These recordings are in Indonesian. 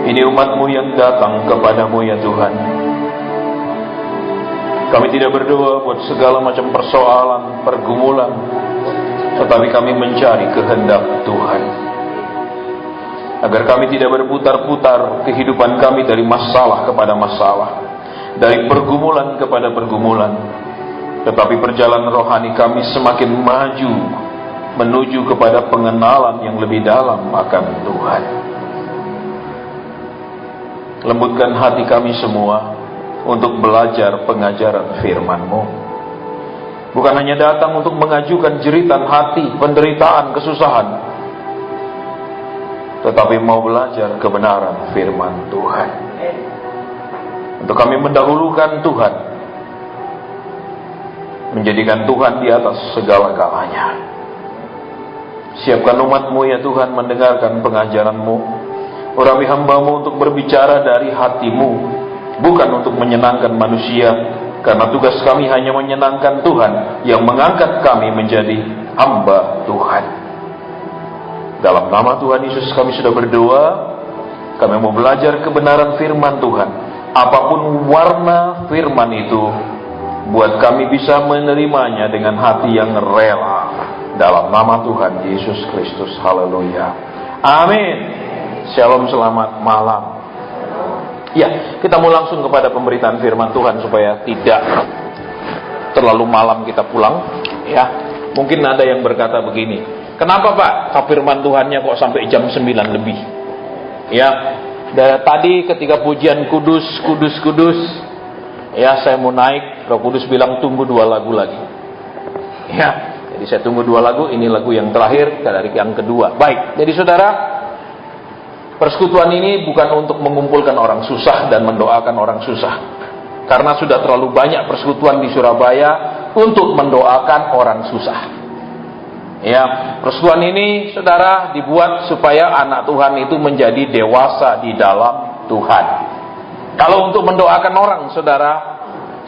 Ini umat-Mu yang datang kepada-Mu ya Tuhan. Kami tidak berdoa buat segala macam persoalan, pergumulan, tetapi kami mencari kehendak Tuhan, agar kami tidak berputar-putar kehidupan kami dari masalah kepada masalah, dari pergumulan kepada pergumulan, tetapi perjalanan rohani kami semakin maju menuju kepada pengenalan yang lebih dalam akan Tuhan. Lembutkan hati kami semua untuk belajar pengajaran firman-Mu. Bukan hanya datang untuk mengajukan jeritan hati, penderitaan, kesusahan, tetapi mau belajar kebenaran firman Tuhan. Untuk kami mendahulukan Tuhan, menjadikan Tuhan di atas segala-galanya. Siapkan umat-Mu ya Tuhan mendengarkan pengajaran-Mu. Urapi hamba-Mu untuk berbicara dari hati-Mu, bukan untuk menyenangkan manusia, karena tugas kami hanya menyenangkan Tuhan yang mengangkat kami menjadi hamba Tuhan. Dalam nama Tuhan Yesus kami sudah berdoa. Kami mau belajar kebenaran firman Tuhan. Apapun warna firman itu, buat kami bisa menerimanya dengan hati yang rela. Dalam nama Tuhan Yesus Kristus. Haleluya. Amin. Shalom, selamat malam. Ya, kita mau langsung kepada pemberitaan firman Tuhan supaya tidak terlalu malam kita pulang. Ya, mungkin ada yang berkata begini, kenapa Pak, firman Tuhannya kok sampai jam 9 lebih? Ya, dari tadi ketika pujian kudus, kudus, kudus, ya saya mau naik, Roh Kudus bilang tunggu 2 lagu lagi. Ya, jadi saya tunggu 2 lagu, ini lagu yang terakhir dari yang kedua. Baik, jadi saudara, persekutuan ini bukan untuk mengumpulkan orang susah dan mendoakan orang susah. Karena sudah terlalu banyak persekutuan di Surabaya untuk mendoakan orang susah. Ya, persekutuan ini saudara dibuat supaya anak Tuhan itu menjadi dewasa di dalam Tuhan. Kalau untuk mendoakan orang, saudara,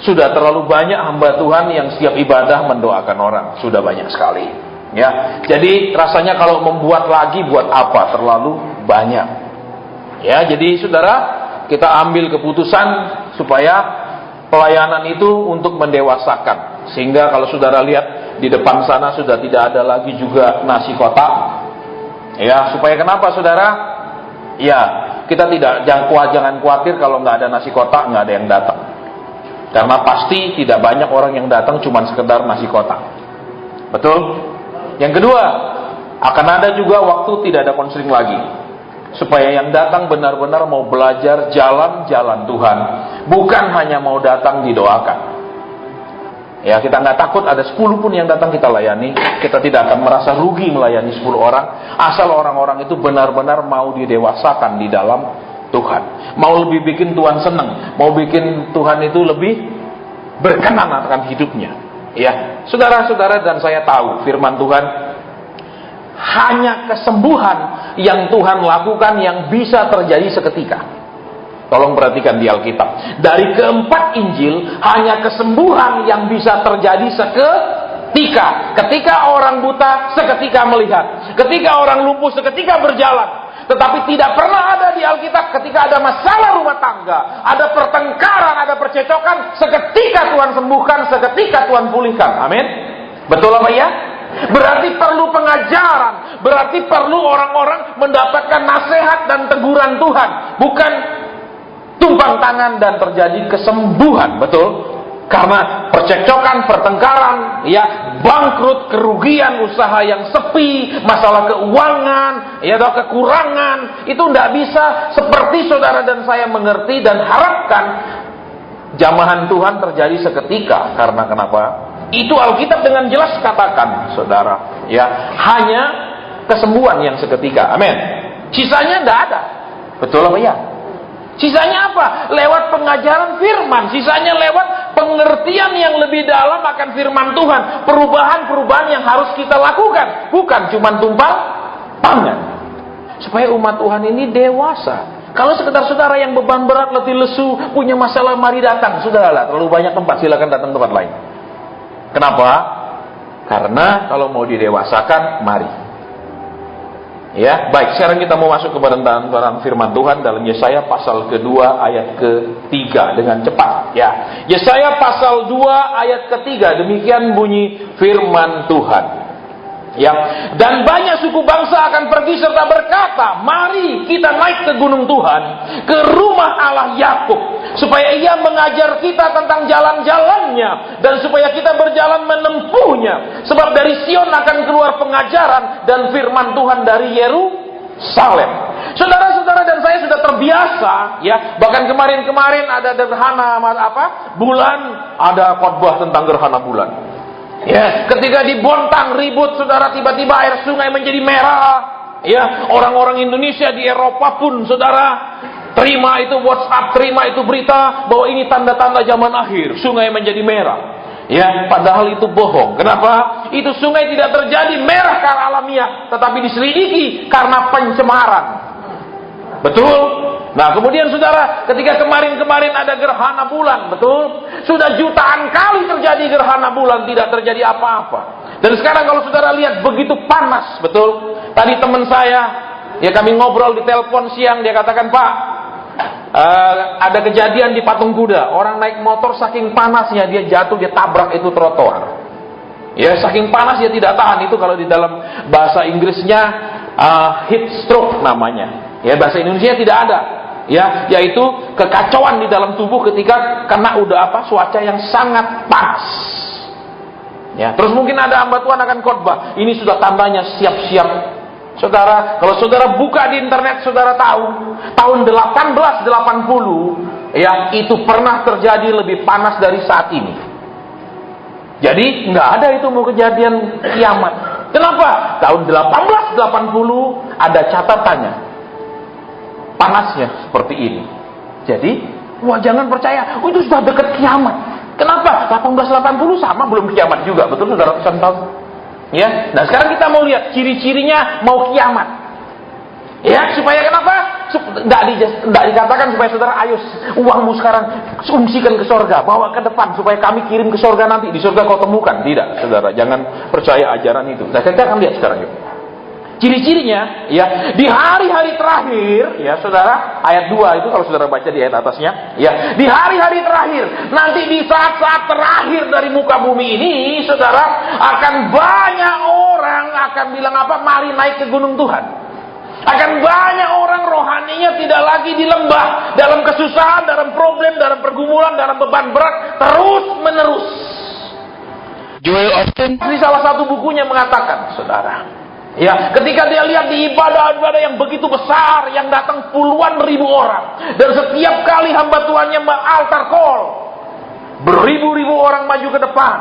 sudah terlalu banyak hamba Tuhan yang setiap ibadah mendoakan orang, sudah banyak sekali. Ya, jadi rasanya kalau membuat lagi buat apa? Terlalu banyak. Ya, jadi saudara, kita ambil keputusan supaya pelayanan itu untuk mendewasakan. Sehingga kalau saudara lihat di depan sana sudah tidak ada lagi juga nasi kotak. Ya, supaya kenapa saudara? Ya, kita jangan khawatir kalau nggak ada nasi kotak, nggak ada yang datang. Karena pasti tidak banyak orang yang datang cuma sekedar nasi kotak. Betul? Yang kedua, akan ada juga waktu tidak ada konseling lagi, supaya yang datang benar-benar mau belajar jalan-jalan Tuhan, bukan hanya mau datang didoakan. Ya, kita nggak takut ada 10 pun yang datang kita layani. Kita tidak akan merasa rugi melayani 10 orang, asal orang-orang itu benar-benar mau didewasakan di dalam Tuhan, mau lebih bikin Tuhan senang, mau bikin Tuhan itu lebih berkenan akan hidupnya. Ya, saudara-saudara, dan saya tahu firman Tuhan, hanya kesembuhan yang Tuhan lakukan yang bisa terjadi seketika. Tolong perhatikan di Alkitab. Dari keempat Injil, hanya kesembuhan yang bisa terjadi seketika. Ketika orang buta, seketika melihat. Ketika orang lumpuh, seketika berjalan. Tetapi tidak pernah ada di Alkitab ketika ada masalah rumah tangga, ada pertengkaran, ada percecokan, seketika Tuhan sembuhkan, seketika Tuhan pulihkan. Amin. Betul apa ya? Berarti perlu pengajaran, berarti perlu orang-orang mendapatkan nasihat dan teguran Tuhan, bukan tumpang tangan dan terjadi kesembuhan. Betul? Karena percekcokan, pertengkaran, ya, bangkrut, kerugian, usaha yang sepi, masalah keuangan, ya, atau kekurangan, itu tidak bisa seperti saudara dan saya mengerti dan harapkan jamahan Tuhan terjadi seketika. Karena kenapa? Itu Alkitab dengan jelas katakan, saudara, ya, hanya kesembuhan yang seketika. Amin. Sisanya tidak ada. Betul apa ya? Sisanya apa? Lewat pengajaran firman. Sisanya lewat pengertian yang lebih dalam akan firman Tuhan. Perubahan-perubahan yang harus kita lakukan. Bukan cuma tumpang tangan. Supaya umat Tuhan ini dewasa. Kalau sekedar saudara yang beban berat, letih lesu, punya masalah, mari datang. Sudahlah, terlalu banyak tempat, silakan datang tempat lain. Kenapa? Karena kalau mau didewasakan, mari. Ya, baik. Sekarang kita mau masuk ke pembacaan firman Tuhan dalam Yesaya pasal kedua ayat ketiga dengan cepat. Ya, Yesaya pasal 2 ayat ketiga, demikian bunyi firman Tuhan. Ya, dan banyak suku bangsa akan pergi serta berkata, mari kita naik ke gunung Tuhan, ke rumah Allah Yakub, supaya ia mengajar kita tentang jalan-jalannya, dan supaya kita berjalan menempuhnya. Sebab dari Sion akan keluar pengajaran dan firman Tuhan dari Yerusalem. Saudara-saudara dan saya sudah terbiasa, ya, bahkan kemarin-kemarin ada gerhana bulan, ada khotbah tentang gerhana bulan. Ya, ketika di Bontang ribut, saudara, tiba-tiba air sungai menjadi merah. Ya, orang-orang Indonesia di Eropa pun, saudara, terima itu WhatsApp, terima itu berita bahwa ini tanda-tanda zaman akhir, sungai menjadi merah. Ya, padahal itu bohong. Kenapa? Itu sungai tidak terjadi merah karena alamiah, tetapi diselidiki karena pencemaran. Betul? Nah, kemudian saudara, ketika kemarin-kemarin ada gerhana bulan, betul? Sudah jutaan kali terjadi gerhana bulan, tidak terjadi apa-apa. Dan sekarang kalau saudara lihat begitu panas, betul? Tadi teman saya, ya kami ngobrol di telepon siang, dia katakan, Pak, ada kejadian di Patung Kuda. Orang naik motor saking panasnya, dia jatuh, dia tabrak itu trotoar. Ya, saking panas dia tidak tahan. Itu kalau di dalam bahasa Inggrisnya heat stroke namanya. Ya, bahasa Indonesia tidak ada. Ya, yaitu kekacauan di dalam tubuh ketika kena cuaca yang sangat panas. Ya, terus mungkin ada hamba Tuhan akan khotbah. Ini sudah tandanya siap-siap. Saudara, kalau saudara buka di internet, saudara tahu tahun 1880 ya, itu pernah terjadi lebih panas dari saat ini. Jadi nggak ada itu mau kejadian kiamat. Kenapa? Tahun 1880 ada catatannya. Panasnya seperti ini. Jadi, jangan percaya, itu sudah dekat kiamat. Kenapa? 1880 sama belum kiamat juga, betul saudara ratusan tahun. Ya, nah sekarang kita mau lihat ciri-cirinya mau kiamat. Ya, supaya kenapa? Tidak dikatakan supaya saudara, ayo uangmu sekarang sumsikan ke sorga, bawa ke depan supaya kami kirim ke sorga nanti, di sorga kau temukan. Tidak, saudara, jangan percaya ajaran itu. Nah, kita akan lihat sekarang yuk. Ciri-cirinya, ya, di hari-hari terakhir, ya, saudara, ayat 2 itu kalau saudara baca di ayat atasnya, ya, di hari-hari terakhir, nanti di saat-saat terakhir dari muka bumi ini, saudara, akan banyak orang akan bilang mari naik ke gunung Tuhan. Akan banyak orang rohaninya tidak lagi di lembah, dalam kesusahan, dalam problem, dalam pergumulan, dalam beban berat, terus menerus. Joel Osteen di salah satu bukunya mengatakan, saudara, ya, ketika dia lihat di ibadah-ibadah yang begitu besar, yang datang puluhan ribu orang, dan setiap kali hamba Tuhannya altar call, beribu-ribu orang maju ke depan,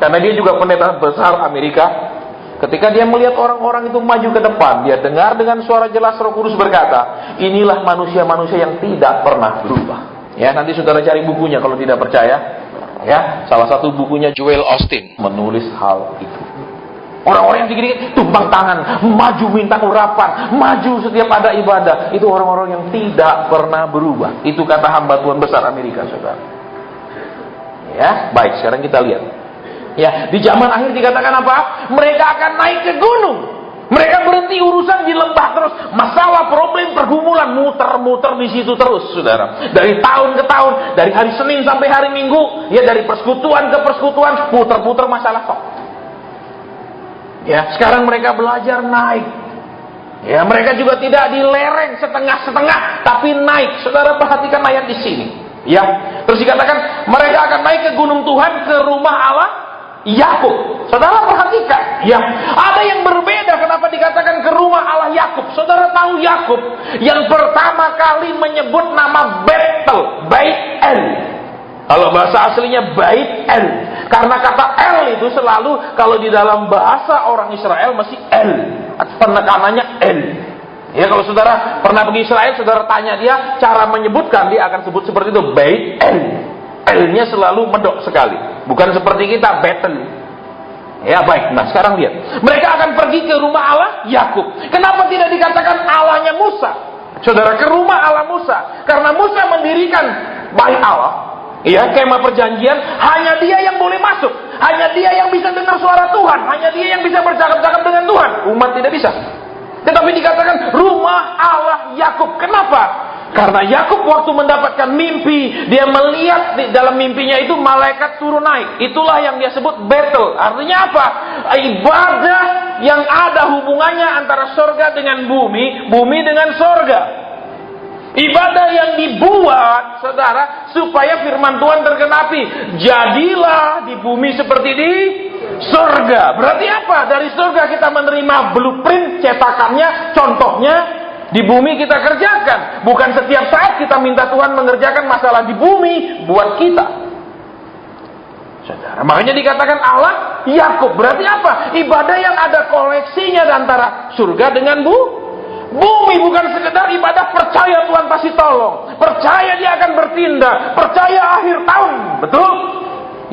karena dia juga pendeta besar Amerika. Ketika dia melihat orang-orang itu maju ke depan, dia dengar dengan suara jelas Roh Kudus berkata, inilah manusia-manusia yang tidak pernah berubah. Ya, nanti saudara cari bukunya kalau tidak percaya. Ya, salah satu bukunya Joel Osteen menulis hal itu. Orang-orang yang dikit-dikit tumpang tangan, maju minta urapan, maju setiap ada ibadah. Itu orang-orang yang tidak pernah berubah. Itu kata hamba Tuhan besar Amerika, saudara. Ya, baik, sekarang kita lihat. Ya, di zaman akhir dikatakan apa? Mereka akan naik ke gunung. Mereka berhenti urusan di lembah terus. Masalah, problem, pergumulan muter-muter di situ terus, saudara. Dari tahun ke tahun, dari hari Senin sampai hari Minggu, ya, dari persekutuan ke persekutuan, puter-puter masalah kok. Ya, sekarang mereka belajar naik. Ya, mereka juga tidak di lereng setengah-setengah, tapi naik. Saudara perhatikan ayat di sini. Ya, terus dikatakan mereka akan naik ke gunung Tuhan, ke rumah Allah Yakub. Saudara perhatikan, ya, ada yang berbeda kenapa dikatakan ke rumah Allah Yakub. Saudara tahu Yakub yang pertama kali menyebut nama Betel, Bait-El. Kalau bahasa aslinya Bait-El. Karena kata El itu selalu kalau di dalam bahasa orang Israel masih El, penekanannya El. Ya, kalau saudara pernah pergi Israel, saudara tanya dia cara menyebutkan, dia akan sebut seperti itu, Bait-El. L-nya selalu medok sekali, bukan seperti kita Betel. Ya, baik. Nah, sekarang lihat, mereka akan pergi ke rumah Allah Yakub. Kenapa tidak dikatakan Allahnya Musa? Saudara, ke rumah Allah Musa, karena Musa mendirikan bait Allah, ya, kemah perjanjian. Hanya dia yang boleh masuk, hanya dia yang bisa dengar suara Tuhan, hanya dia yang bisa bercakap-cakap dengan Tuhan. Umat tidak bisa. Tetapi dikatakan rumah Allah Yakub. Kenapa? Karena Yakub waktu mendapatkan mimpi, dia melihat di dalam mimpinya itu malaikat turun naik. Itulah yang dia sebut Betel. Artinya apa? Ibadah yang ada hubungannya antara sorga dengan bumi, bumi dengan sorga. Ibadah yang dibuat, saudara, supaya firman Tuhan tergenapi. Jadilah di bumi seperti di sorga. Berarti apa? Dari sorga kita menerima blueprint, cetakannya, contohnya, di bumi kita kerjakan. Bukan setiap saat kita minta Tuhan mengerjakan masalah di bumi buat kita. Saudara, makanya dikatakan Allah Yakub. Berarti apa? Ibadah yang ada koneksinya antara surga dengan bumi. Bukan sekedar ibadah percaya Tuhan pasti tolong, percaya dia akan bertindak, percaya akhir tahun. Betul?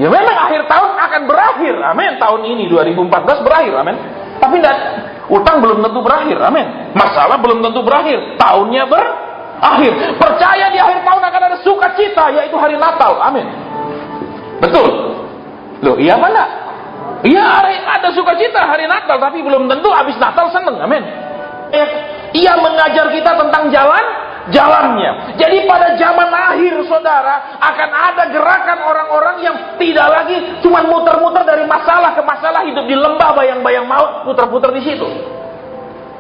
Ya memang akhir tahun akan berakhir. Amin. Tahun ini 2014 berakhir. Amin. Tapi tidak, utang belum tentu berakhir. Amin. Masalah belum tentu berakhir. Tahunnya berakhir. Percaya di akhir tahun akan ada sukacita, yaitu hari Natal. Amin. Betul? Loh, iya mana? Iya, ada sukacita hari Natal, tapi belum tentu habis Natal seneng. Amin. Ia mengajar kita tentang jalannya. Jadi pada zaman akhir, saudara, akan ada gerakan orang-orang yang tidak lagi cuma muter-muter dari masalah ke masalah, hidup di lembah bayang-bayang maut, putar-putar di situ.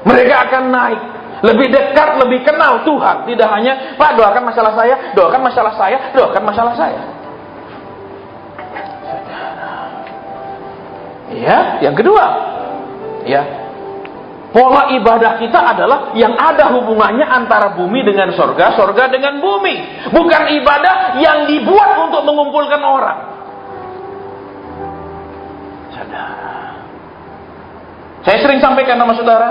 Mereka akan naik, lebih dekat, lebih kenal Tuhan. Tidak hanya, Pak, doakan masalah saya, doakan masalah saya, doakan masalah saya. Ya, yang kedua, ya, pola ibadah kita adalah yang ada hubungannya antara bumi dengan sorga, sorga dengan bumi. Bukan ibadah yang dibuat untuk mengumpulkan orang. Saudara, saya sering sampaikan sama saudara,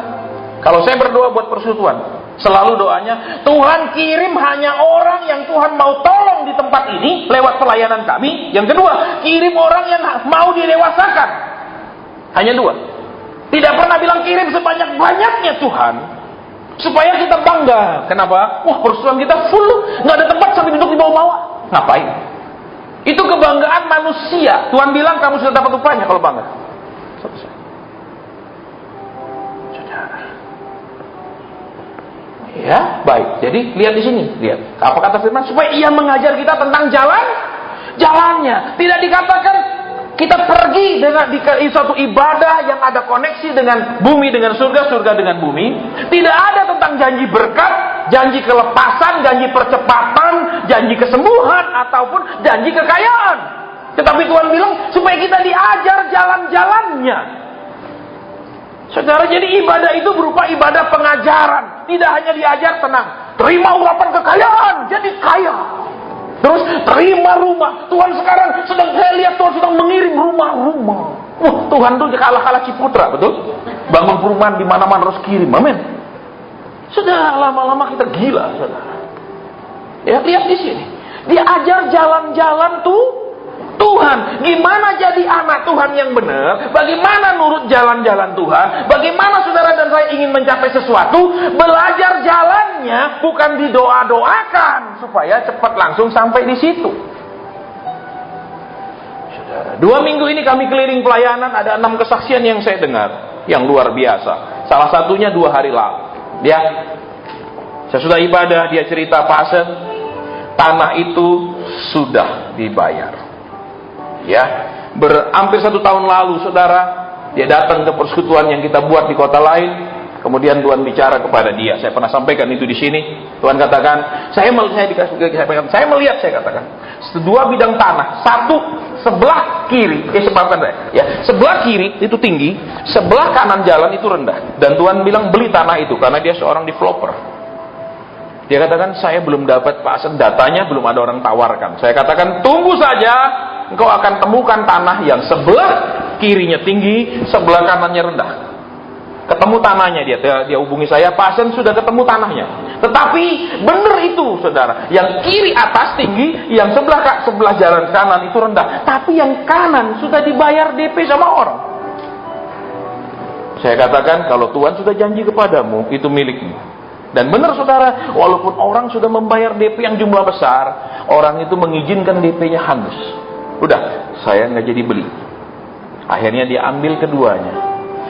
kalau saya berdoa buat persekutuan, selalu doanya, Tuhan kirim hanya orang yang Tuhan mau tolong di tempat ini lewat pelayanan kami. Yang kedua, kirim orang yang mau didewasakan. Hanya dua. Tidak pernah bilang kirim sebanyak-banyaknya Tuhan, supaya kita bangga. Kenapa? Wah, persekutuan kita full, nggak ada tempat sampai duduk di bawah-bawah. Ngapain? Itu kebanggaan manusia. Tuhan bilang kamu sudah dapat upahnya kalau bangga. Selesai. Saudara. Ya, baik. Jadi lihat di sini, lihat. Apa kata firman? Supaya ia mengajar kita tentang jalannya. Tidak dikatakan kita pergi dengan di suatu ibadah yang ada koneksi dengan bumi, dengan surga, surga dengan bumi. Tidak ada tentang janji berkat, janji kelepasan, janji percepatan, janji kesembuhan, ataupun janji kekayaan. Tetapi Tuhan bilang supaya kita diajar jalan-jalannya. Saudara, jadi ibadah itu berupa ibadah pengajaran. Tidak hanya diajar tenang, terima urapan kekayaan, jadi kaya. Terus terima rumah. Tuhan sekarang saya lihat Tuhan sedang mengirim rumah-rumah. Tuhan tuh kalah-kalah Ciputra, betul? Bangun perumahan di mana-mana harus kirim. Amin. Sudah lama-lama kita gila, saudara. Ya, lihat di sini. Diajar jalan-jalan Tuhan. Gimana jadi anak Tuhan yang benar? Bagaimana nurut jalan-jalan Tuhan? Bagaimana saudara dan saya ingin mencapai sesuatu? Belajar jalannya, bukan didoa-doakan supaya cepat langsung sampai di situ. Saudara, 2 minggu ini kami keliling pelayanan, ada 6 kesaksian yang saya dengar, yang luar biasa. Salah satunya 2 hari lalu. Dia, sesudah ibadah, dia cerita, Pastor, tanah itu sudah dibayar. Ya, hampir 1 tahun lalu, saudara, dia datang ke persekutuan yang kita buat di kota lain. Kemudian Tuhan bicara kepada dia. Saya pernah sampaikan itu di sini. Tuhan katakan, saya melihat, saya katakan, 2 bidang tanah, satu sebelah kiri, sebelah kiri itu tinggi, sebelah kanan jalan itu rendah. Dan Tuhan bilang beli tanah itu karena dia seorang developer. Dia katakan, saya belum dapat Pak, datanya belum ada orang tawarkan. Saya katakan, tunggu saja, engkau akan temukan tanah yang sebelah kirinya tinggi, sebelah kanannya rendah. Ketemu tanahnya dia hubungi saya, Pak Sen sudah ketemu tanahnya. Tetapi benar itu, saudara, yang kiri atas tinggi, yang sebelah jalan kanan itu rendah. Tapi yang kanan sudah dibayar DP sama orang. Saya katakan, kalau Tuhan sudah janji kepadamu, itu milikmu. Dan benar saudara, walaupun orang sudah membayar DP yang jumlah besar, orang itu mengizinkan DP-nya hangus. Udah, saya nggak jadi beli. Akhirnya dia ambil keduanya.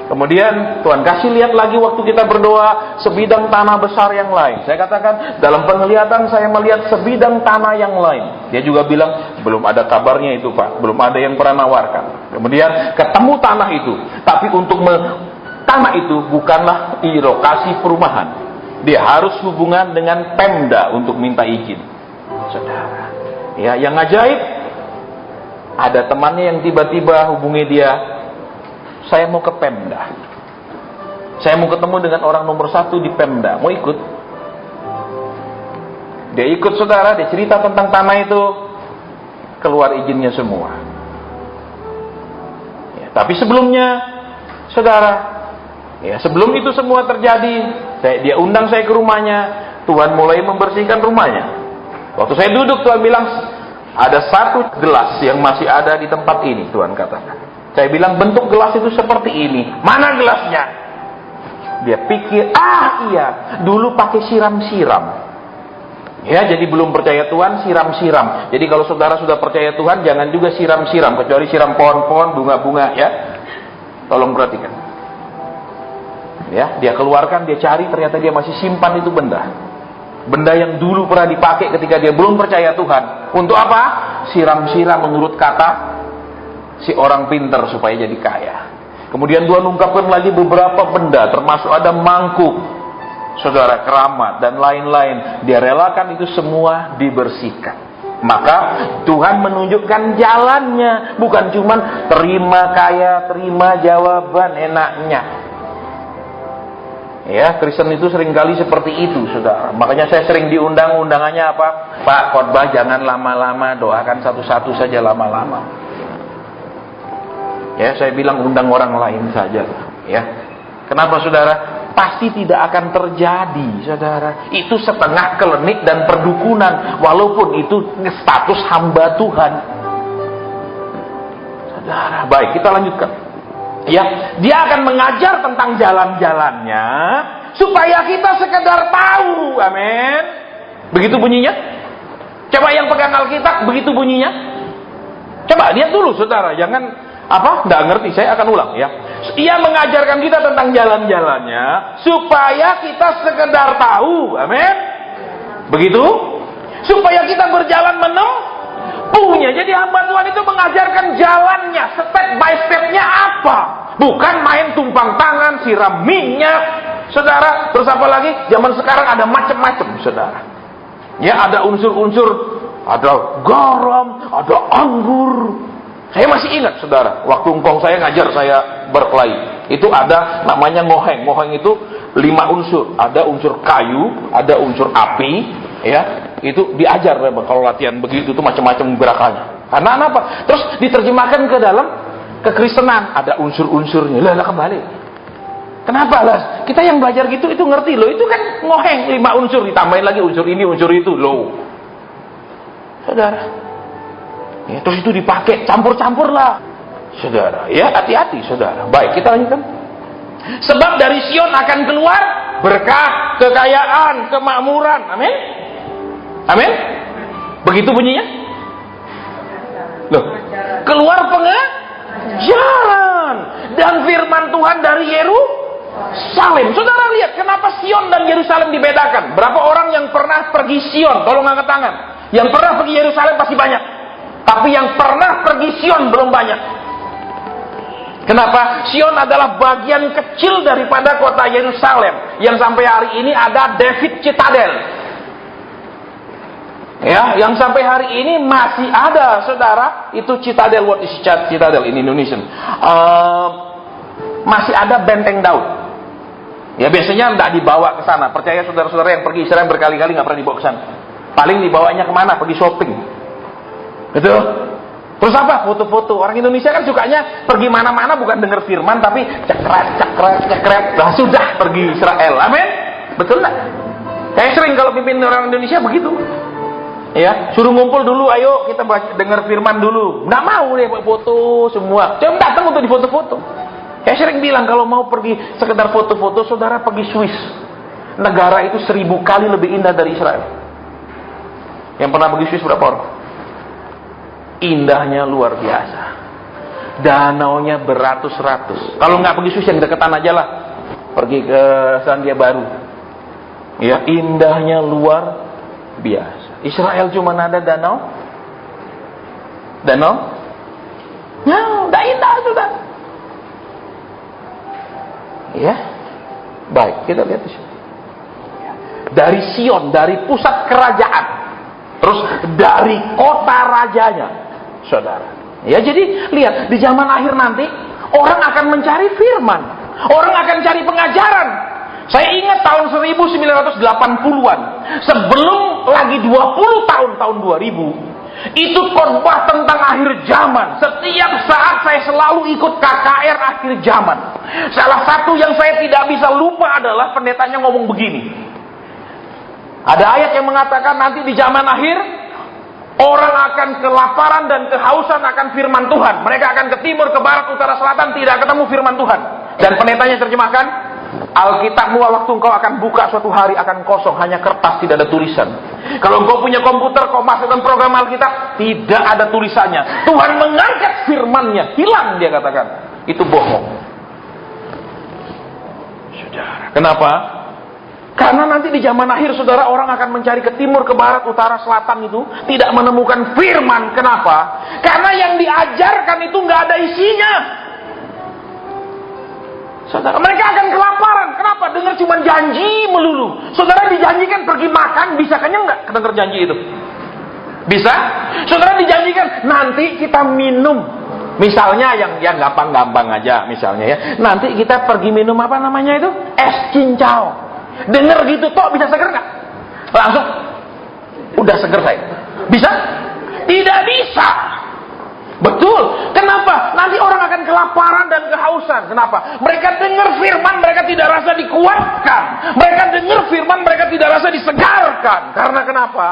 Kemudian Tuhan kasih lihat lagi waktu kita berdoa sebidang tanah besar yang lain. Saya katakan dalam penglihatan saya melihat sebidang tanah yang lain. Dia juga bilang belum ada kabarnya itu Pak, belum ada yang pernah nawarkan. Kemudian ketemu tanah itu, tapi untuk tanah itu bukanlah di lokasi perumahan. Dia harus hubungan dengan Pemda untuk minta izin. Saudara, ya yang ajaib, ada temannya yang tiba-tiba hubungi dia, saya mau ke Pemda, saya mau ketemu dengan orang nomor 1 di Pemda, mau ikut? Dia ikut saudara, dia cerita tentang tanah itu, keluar izinnya semua. Ya, tapi sebelumnya, saudara, ya sebelum itu semua terjadi, dia undang saya ke rumahnya, Tuhan mulai membersihkan rumahnya. Waktu saya duduk, Tuhan bilang, ada 1 gelas yang masih ada di tempat ini, Tuhan katakan. Saya bilang, bentuk gelas itu seperti ini. Mana gelasnya? Dia pikir, iya, dulu pakai siram-siram. Ya, jadi belum percaya Tuhan, siram-siram. Jadi kalau saudara sudah percaya Tuhan, jangan juga siram-siram, kecuali siram pohon-pohon, bunga-bunga, ya. Tolong perhatikan. Ya, dia keluarkan, dia cari, ternyata dia masih simpan itu benda. Benda yang dulu pernah dipakai ketika dia belum percaya Tuhan. Untuk apa? Siram-siram menurut kata si orang pintar supaya jadi kaya. Kemudian Tuhan ungkapkan lagi beberapa benda, termasuk ada mangkuk, saudara, keramat dan lain-lain. Dia relakan itu semua dibersihkan. Maka Tuhan menunjukkan jalannya, bukan cuman terima kaya, terima jawaban enaknya. Ya, Kristen itu seringkali seperti itu, saudara. Makanya saya sering diundang, undangannya apa? Pak, khotbah jangan lama-lama, doakan satu-satu saja lama-lama. Ya, saya bilang undang orang lain saja. Ya, kenapa saudara? Pasti tidak akan terjadi, saudara. Itu setengah kelenik dan perdukunan, walaupun itu status hamba Tuhan. Saudara, baik, kita lanjutkan. Ya, dia akan mengajar tentang jalan-jalannya supaya kita sekedar tahu. Amin. Begitu bunyinya. Coba yang pegang Alkitab, begitu bunyinya. Coba lihat dulu, saudara, jangan nggak ngerti, saya akan ulang ya. Ia mengajarkan kita tentang jalan-jalannya supaya kita sekedar tahu. Amin. Begitu? Supaya kita berjalan menempuhnya. Jadi hamba Tuhan itu mengajarkan jalannya, step by stepnya apa. Bukan main tumpang tangan, siram minyak, saudara. Terus apa lagi? Zaman sekarang ada macam-macam, saudara. Ya, ada unsur-unsur, ada garam, ada anggur. Saya masih ingat, saudara, waktu engkong saya ngajar saya berkelahi, itu ada namanya ngoheng. Ngoheng itu 5 unsur. Ada unsur kayu, ada unsur api, ya. Itu diajar kalau latihan begitu tuh macam-macam gerakannya. Karena apa? Terus diterjemahkan ke dalam kekristenan, ada unsur-unsurnya. Lah kembali. Kenapa lah? Kita yang belajar gitu itu ngerti loh. Itu kan ngoheng 5 unsur, ditambahin lagi unsur ini, unsur itu loh. Saudara. Ya, terus itu dipakai campur-campur lah. Saudara, ya hati-hati saudara. Baik, kita lanjutkan. Sebab dari Sion akan keluar berkah, kekayaan, kemakmuran. Amin. Amin. Begitu bunyinya. Loh, keluar pengajaran dan firman Tuhan dari Yerusalem. Saudara lihat kenapa Sion dan Yerusalem dibedakan. Berapa orang yang pernah pergi Sion? Tolong angkat tangan. Yang pernah pergi Yerusalem pasti banyak. Tapi yang pernah pergi Sion belum banyak. Kenapa? Sion adalah bagian kecil daripada kota Yerusalem. Yang sampai hari ini ada David Citadel. Ya, yang sampai hari ini masih ada, saudara. Itu Citadel. What is Citadel in Indonesian? Masih ada Benteng Daud. Ya, biasanya tidak dibawa ke sana. Percaya saudara-saudara yang pergi Israel berkali-kali nggak pernah dibawa ke sana. Paling dibawanya kemana? Pergi shopping. Betul? Terus apa? Foto-foto. Orang Indonesia kan sukanya pergi mana-mana bukan dengar firman, tapi cekret. Lah sudah pergi Israel. Amin? Betul nggak? Kayak sering kalau pimpin orang Indonesia begitu. Ya, suruh ngumpul dulu, ayo kita dengar firman dulu. Nggak mau deh foto semua. Cuma datang untuk difoto-foto. Kayak sering bilang kalau mau pergi sekedar foto-foto, saudara pergi Swiss. Negara itu 1000 kali lebih indah dari Israel. Yang pernah pergi Swiss berapa orang? Indahnya luar biasa. danaunya beratus-ratus. Kalau nggak pergi Swiss yang deketan aja lah, pergi ke Selandia Baru. Ya, indahnya luar biasa. Israel cuma ada danau. Ya, udah indah sudah. Ya, baik, kita lihat di sini. Dari Sion, dari pusat kerajaan, terus dari kota rajanya, saudara. Ya, jadi lihat di zaman akhir nanti orang akan mencari firman, orang akan cari pengajaran. Saya ingat tahun 1980-an, sebelum lagi 20 tahun 2000, itu khotbah tentang akhir zaman. Setiap saat saya selalu ikut KKR akhir zaman. Salah satu yang saya tidak bisa lupa adalah pendetanya ngomong begini. Ada ayat yang mengatakan nanti di zaman akhir orang akan kelaparan dan kehausan akan firman Tuhan. Mereka akan ke timur, ke barat, utara, selatan, tidak ketemu firman Tuhan. Dan pendetanya terjemahkan, Alkitabmu waktu engkau akan buka suatu hari akan kosong, hanya kertas, tidak ada tulisan. Kalau engkau punya komputer, kau masukkan program Alkitab, tidak ada tulisannya. Tuhan mengangkat firman-Nya, hilang dia katakan. Itu bohong. Saudara, kenapa? Karena nanti di zaman akhir, saudara, orang akan mencari ke timur, ke barat, utara, selatan itu tidak menemukan firman. Kenapa? Karena yang diajarkan itu nggak ada isinya. Saudara, mereka akan kelaparan. Kenapa? Dengar cuma janji melulu. Saudara dijanjikan pergi makan, bisa kenyang nggak dengar janji itu? Bisa? Saudara dijanjikan nanti kita minum. Misalnya yang gampang-gampang aja, misalnya ya. Nanti kita pergi minum apa namanya itu? Es cincau. Dengar gitu toh bisa seger nggak? Langsung udah seger saya. Bisa? Tidak bisa. Betul. Kenapa? Nanti orang akan kelaparan dan kehausan. Kenapa? Mereka dengar firman, mereka tidak rasa dikuatkan. Mereka dengar firman, mereka tidak rasa disegarkan. Karena kenapa?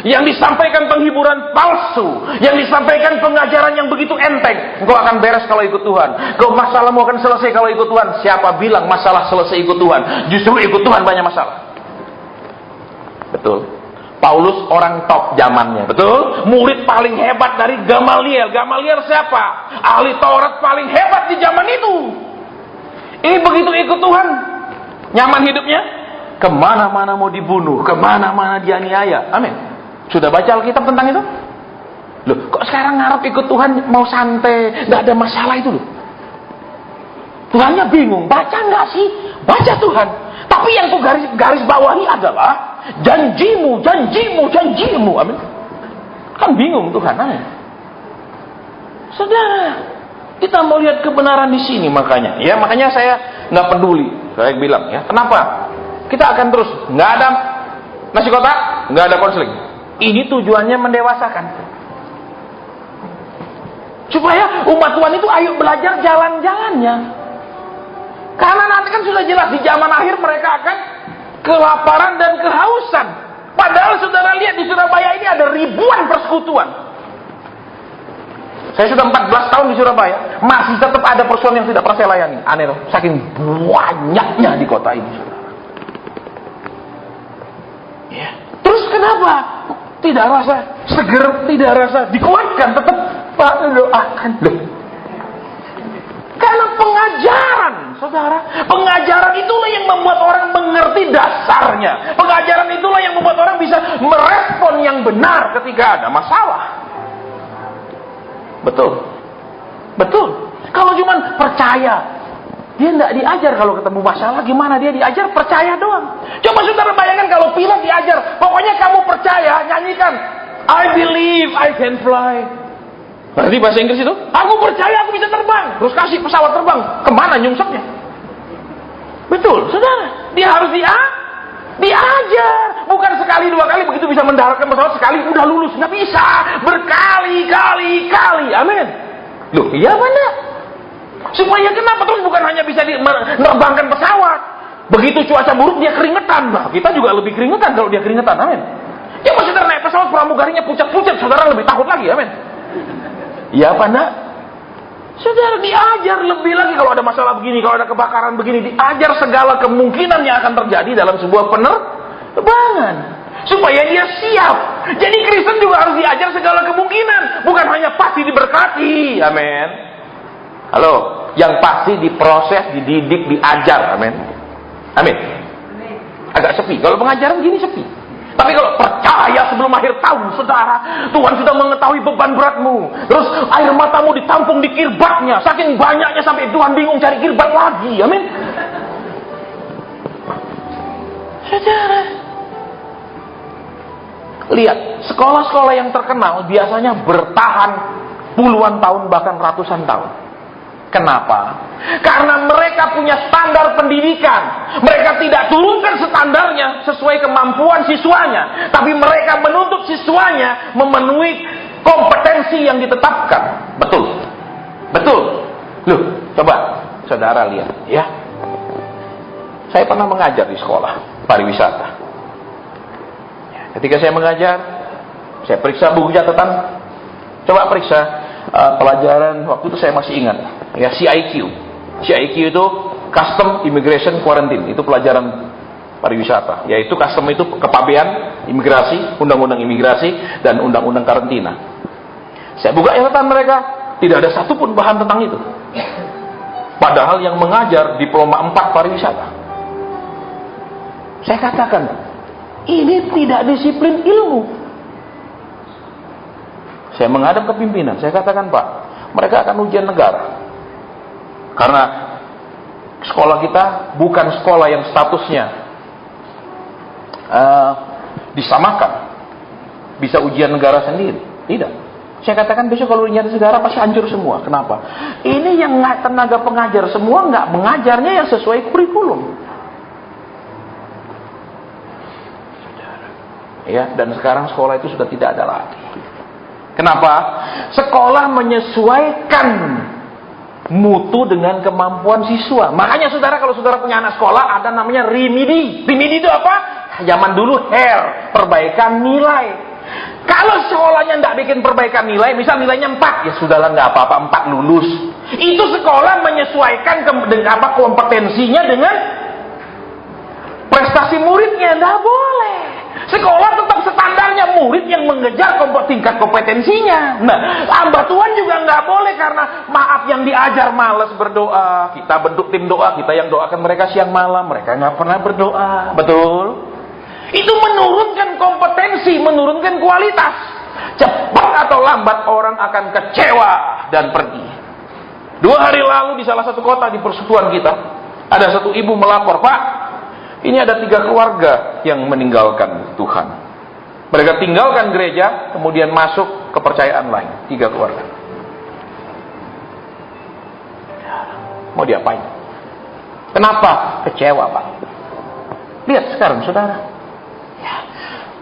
Yang disampaikan penghiburan palsu, yang disampaikan pengajaran yang begitu enteng. Engkau akan beres kalau ikut Tuhan. Kau masalahmu akan selesai kalau ikut Tuhan. Siapa bilang masalah selesai ikut Tuhan? Justru ikut Tuhan banyak masalah. Betul. Paulus orang top zamannya, betul? Murid paling hebat dari Gamaliel. Gamaliel siapa? Ahli Taurat paling hebat di zaman itu. Ini begitu ikut Tuhan, nyaman hidupnya. Kemana-mana mau dibunuh, kemana-mana dianiaya. Amin. Sudah baca Alkitab tentang itu? Loh, kok sekarang ngarep ikut Tuhan mau santai, nggak ada masalah itu loh. Tuhannya bingung, baca nggak sih? Baca Tuhan. Tapi yang ku garis bawahi adalah janjimu. Amin. Kan bingung Tuhan. Amin. Saudara, kita mau lihat kebenaran di sini makanya. Ya, makanya saya nggak peduli. Saya bilang ya, kenapa? Kita akan terus nggak ada nasi kotak, nggak ada konseling. Ini tujuannya mendewasakan. Supaya umat Tuhan itu ayo belajar jalan-jalannya. Karena nanti kan sudah jelas di zaman akhir mereka akan kelaparan dan kehausan. Padahal saudara lihat di Surabaya ini ada ribuan persekutuan. Saya sudah 14 tahun di Surabaya, masih tetap ada persekutuan yang tidak pernah saya layani. Aneh loh, saking banyaknya di kota ini, saudara. Ya. Terus kenapa tidak rasa seger, tidak rasa dikuatkan, tetap Pak doakan loh. Karena pengajaran, saudara, pengajaran itulah yang membuat orang mengerti dasarnya. Pengajaran itulah yang membuat orang bisa merespon yang benar ketika ada masalah. Betul. Betul. Kalau cuma percaya, dia tidak diajar kalau ketemu masalah gimana dia diajar, percaya doang. Coba saudara bayangkan kalau pilot diajar, pokoknya kamu percaya, nyanyikan I believe I can fly. Berarti bahasa Inggris itu, aku percaya aku bisa terbang. Terus kasih pesawat terbang, kemana nyungsepnya? Betul, saudara. Dia harus diajar. Bukan sekali dua kali begitu bisa mendaratkan pesawat, sekali udah lulus. Nggak bisa. Berkali-kali. Amin. Loh, iya mana? Supaya kenapa? Terus bukan hanya bisa menerbangkan pesawat. Begitu cuaca buruk dia keringetan. Nah, kita juga lebih keringetan kalau dia keringetan. Amin. Ya masih naik pesawat pramugarinya pucat-pucat, saudara lebih takut lagi. Amin. Ya apa enggak? Saudara diajar lebih lagi kalau ada masalah begini, kalau ada kebakaran begini, diajar segala kemungkinan yang akan terjadi dalam sebuah penerbangan supaya dia siap. Jadi Kristen juga harus diajar segala kemungkinan, bukan hanya pasti diberkati. Amin. Halo, yang pasti diproses, dididik, diajar. Amin. Amin. Agak sepi. Kalau pengajaran gini sepi. Tapi kalau percaya sebelum akhir tahun, saudara, Tuhan sudah mengetahui beban beratmu. Terus air matamu ditampung di kirbatnya. Saking banyaknya sampai Tuhan bingung cari kirbat lagi. Amin. Saudara, lihat, sekolah-sekolah yang terkenal biasanya bertahan puluhan tahun, bahkan ratusan tahun. Kenapa? Karena mereka punya standar pendidikan. Mereka tidak turunkan standarnya sesuai kemampuan siswanya, tapi mereka menuntut siswanya memenuhi kompetensi yang ditetapkan. Betul? Betul? Loh, coba saudara lihat ya. Saya pernah mengajar di sekolah pariwisata. Ketika saya mengajar, saya periksa buku catatan. Coba periksa pelajaran waktu itu, saya masih ingat ya, CIQ. CIQ itu Custom Immigration Quarantine, itu pelajaran pariwisata, yaitu custom itu kepabean, imigrasi, undang-undang imigrasi dan undang-undang karantina. Saya buka catatan mereka, tidak ada satupun bahan tentang itu. Padahal yang mengajar diploma 4 pariwisata. Saya katakan, ini tidak disiplin ilmu. Saya menghadap ke pimpinan, saya katakan, Pak, mereka akan ujian negara. Karena sekolah kita bukan sekolah yang statusnya disamakan, bisa ujian negara sendiri. Tidak. Saya katakan besok kalau ujian negara pasti hancur semua. Kenapa? Ini yang tenaga pengajar semua nggak mengajarnya yang sesuai kurikulum. Ya, dan sekarang sekolah itu sudah tidak ada lagi. Kenapa? Sekolah menyesuaikan mutu dengan kemampuan siswa. Makanya saudara, kalau saudara punya anak sekolah, ada namanya remedi. Remedi itu apa? Zaman dulu perbaikan nilai. Kalau sekolahnya tidak bikin perbaikan nilai, misal nilainya 4, ya sudahlah, nggak apa-apa, 4 lulus. Itu sekolah menyesuaikan kompetensinya dengan prestasi muridnya. Tidak boleh. Sekolah tetap standarnya, murid yang mengejar tingkat kompetensinya. Nah, hamba Tuhan juga nggak boleh karena maaf yang diajar malas berdoa. Kita bentuk tim doa, kita yang doakan mereka siang malam, mereka nggak pernah berdoa. Betul? Itu menurunkan kompetensi, menurunkan kualitas. Cepat atau lambat orang akan kecewa dan pergi. 2 hari lalu di salah satu kota di persekutuan kita, ada satu ibu melapor, Pak, ini ada 3 keluarga yang meninggalkan Tuhan. Mereka tinggalkan gereja, kemudian masuk kepercayaan lain. 3 keluarga. Mau diapain? Kenapa? Kecewa, Pak. Lihat sekarang, saudara. Ya.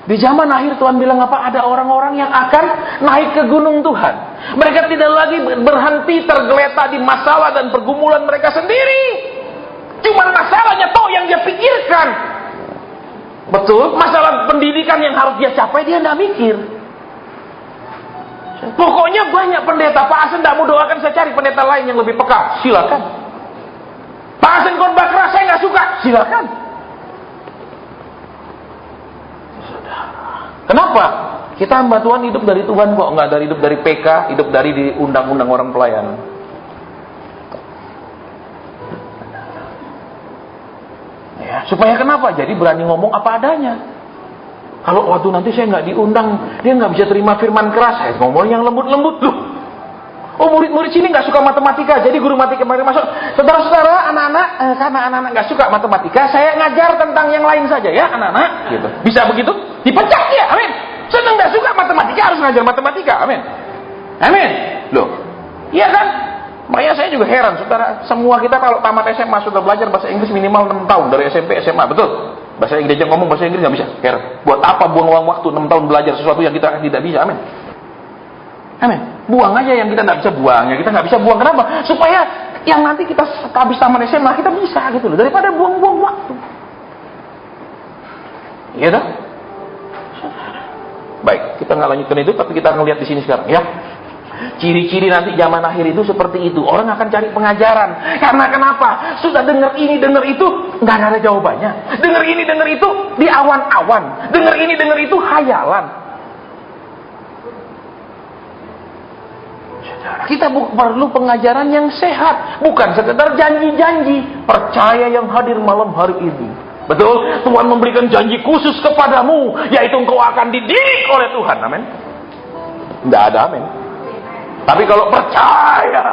Di zaman akhir Tuhan bilang apa? Ada orang-orang yang akan naik ke gunung Tuhan. Mereka tidak lagi berhenti tergeletak di masalah dan pergumulan mereka sendiri. Cuma masalahnya toh yang dia pikirkan. Betul, masalah pendidikan yang harus dia capai dia tidak mikir. Pokoknya banyak pendeta. Pak Asen tidak mau doakan, saya cari pendeta lain yang lebih peka. Silakan. Pak Asen khotbah keras, saya nggak suka. Silakan. Kenapa? Kita hamba Tuhan hidup dari Tuhan kok, nggak dari hidup dari PK, hidup dari di undang-undang orang pelayanan. Ya, supaya kenapa? Jadi berani ngomong apa adanya. Kalau waktu nanti saya nggak diundang, dia nggak bisa terima firman keras, saya ngomong yang lembut-lembut loh. Oh, murid-murid sini nggak suka matematika, jadi guru matematika masuk. Saudara-saudara, anak-anak, karena anak-anak nggak suka matematika, saya ngajar tentang yang lain saja ya, anak-anak. Gitu. Bisa begitu? Dipecat ya, amin. Saya nggak suka matematika, harus ngajar matematika, amin. Amin. Loh, iya kan? Makanya saya juga heran, saudara. Semua kita kalau tamat SMA sudah belajar bahasa Inggris minimal 6 tahun dari SMP, SMA, betul? Bahasa Inggris aja ngomong bahasa Inggris nggak bisa. Heran. Buat apa buang uang waktu 6 tahun belajar sesuatu yang kita tidak bisa? Amin. Amin. Buang aja yang kita nggak bisa buang, yang kita nggak bisa buang. Kenapa? Supaya yang nanti kita habis tamat SMA kita bisa gitu loh. Daripada buang-buang waktu. Iya dah. Baik, kita nggak lanjutkan itu, tapi kita akan lihat di sini sekarang, ya. Ciri-ciri nanti zaman akhir itu seperti itu. Orang akan cari pengajaran. Karena kenapa? Sudah dengar ini, dengar itu, nggak ada jawabannya. Dengar ini, dengar itu, di awan-awan. Dengar ini, dengar itu, hayalan. Kita perlu pengajaran yang sehat, bukan sekedar janji-janji. Percaya yang hadir malam hari ini. Betul, Tuhan memberikan janji khusus kepadamu, yaitu engkau akan dididik oleh Tuhan. Amin. Tidak ada amin. Tapi kalau percaya,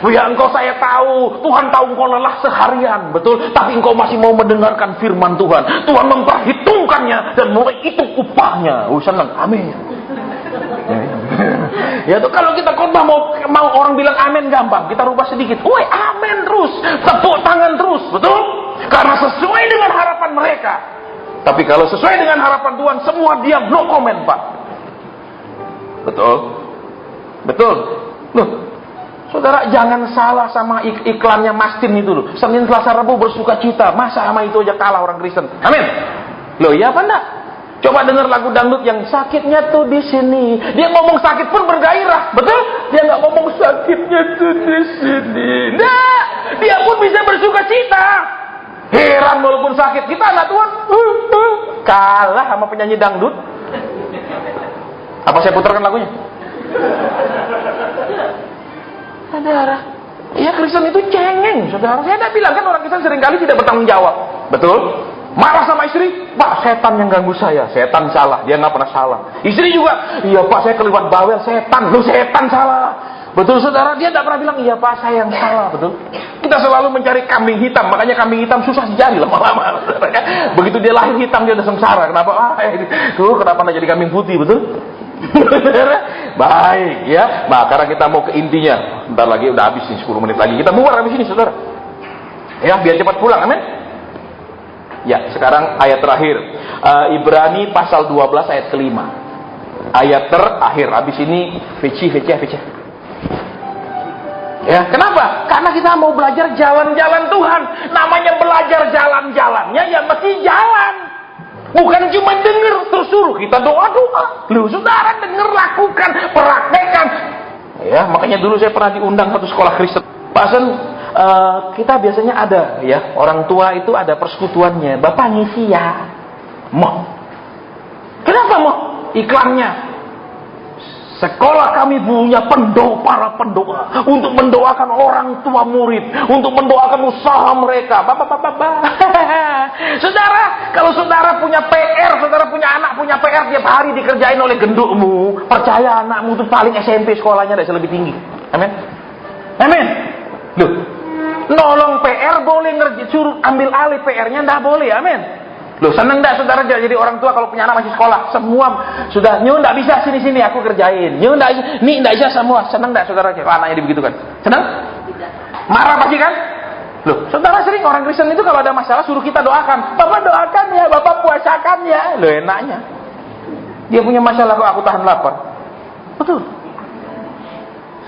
ya engkau saya tahu, Tuhan tahu engkau lelah seharian, betul. Tapi engkau masih mau mendengarkan firman Tuhan. Tuhan memperhitungkannya dan mulai hitung upahnya. Senang, amin. Ya tuh kalau kita khotbah mau orang bilang amin gampang, kita rubah sedikit. Woi, amin terus, tepuk tangan terus, betul? Karena sesuai dengan harapan mereka. Tapi kalau sesuai dengan harapan Tuhan, semua diam, no comment, Pak. Betul? Betul? Loh, saudara jangan salah sama iklannya Mastin itu loh. Senin, Selasa, Rabu bersuka cita. Masa sama itu aja kalah orang Kristen? Amin. Loh, iya apa enggak? Coba dengar lagu dangdut yang sakitnya tuh di sini. Dia ngomong sakit pun bergairah, betul? Dia nggak ngomong sakitnya tuh di sini. Nah, dia pun bisa bersuka cita. Heran walaupun sakit, kita anak Tuhan kalah sama penyanyi dangdut. Apa saya putarkan lagunya? Saudara, ya Kristen itu cengeng, saudara. Saya udah bilang kan orang Kristen seringkali tidak bertanggung jawab, betul? Marah sama istri, Pak, setan yang ganggu saya. Setan salah, dia nggak pernah salah. Istri juga, iya Pak, saya kelewat bawel, setan. Lu setan salah. Betul saudara, dia tidak pernah bilang, iya Pak, saya yang salah. Betul. Kita selalu mencari kambing hitam, makanya kambing hitam susah dicari lama-lama. Begitu dia lahir hitam, dia udah sengsara. Kenapa? Kenapa nggak jadi kambing putih, betul? Baik, ya. Nah, karena kita mau ke intinya. Bentar lagi udah habis nih, 10 menit lagi. Kita keluar habis ini, saudara. Ya, biar cepat pulang, amin. Ya, sekarang ayat terakhir. Ibrani pasal 12 ayat ke-5. Ayat terakhir. Habis ini VC. Ya, kenapa? Karena kita mau belajar jalan-jalan Tuhan. Namanya belajar jalan-jalannya, ya mesti jalan. Bukan cuma dengar terus suruh kita doa-doa. Lu saudara dengar, lakukan, praktekkan. Ya, makanya dulu saya pernah diundang satu sekolah Kristen. Pasen, kita biasanya ada ya, orang tua itu ada persekutuannya. Bapak ngisi ya. Mau. Kenapa mau? Iklannya. Sekolah kami punya para pendoa untuk mendoakan orang tua murid, untuk mendoakan usaha mereka. Saudara, kalau saudara punya PR, saudara punya anak punya PR tiap hari dikerjain oleh gendukmu, percaya anakmu itu paling SMP sekolahnya tidak lebih tinggi. Amin. Amin. Loh, nolong PR boleh, suruh ambil alih PR-nya tidak boleh. Amin. Loh, seneng enggak saudara jadi orang tua kalau punya anak masih sekolah? Semua sudah, nyu enggak bisa sini aku kerjain. Nyu enggak, nih enggak bisa semua. Seneng enggak saudara kalau anaknya dibegitukan? Seneng? Marah pasti kan? Loh, saudara sering orang Kristen itu kalau ada masalah suruh kita doakan. Bapak doakan ya, Bapak puasakan ya. Loh, enaknya. Dia punya masalah kok aku tahan lapar. Betul.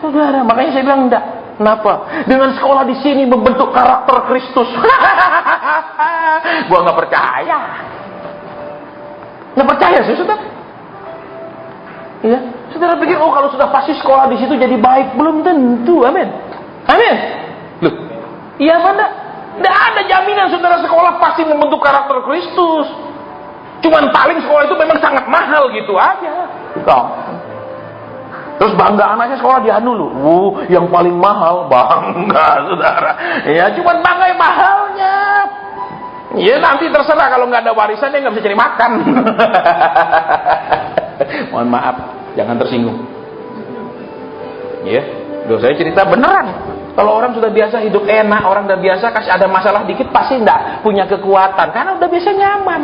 Saudara, makanya saya bilang enggak. Kenapa? Dengan sekolah di sini membentuk karakter Kristus. Gua nggak percaya. Nggak percaya sih, saudara. Iya, saudara pikir kalau sudah pasti sekolah di situ jadi baik? Belum tentu. Amin. Amin. Loh, iya mana? Nggak ada jaminan saudara sekolah pasti membentuk karakter Kristus. Cuman paling sekolah itu memang sangat mahal gitu aja. Terus bangga anaknya sekolah di anu loh. Yang paling mahal, bangga saudara. Ya, cuman bangga yang mahalnya. Ya nanti terserah kalau nggak ada warisan dia nggak bisa cari makan. Mohon maaf, jangan tersinggung. Ya, saya cerita beneran. Kalau orang sudah biasa hidup enak, orang udah biasa kasih ada masalah dikit pasti nggak punya kekuatan karena udah biasa nyaman.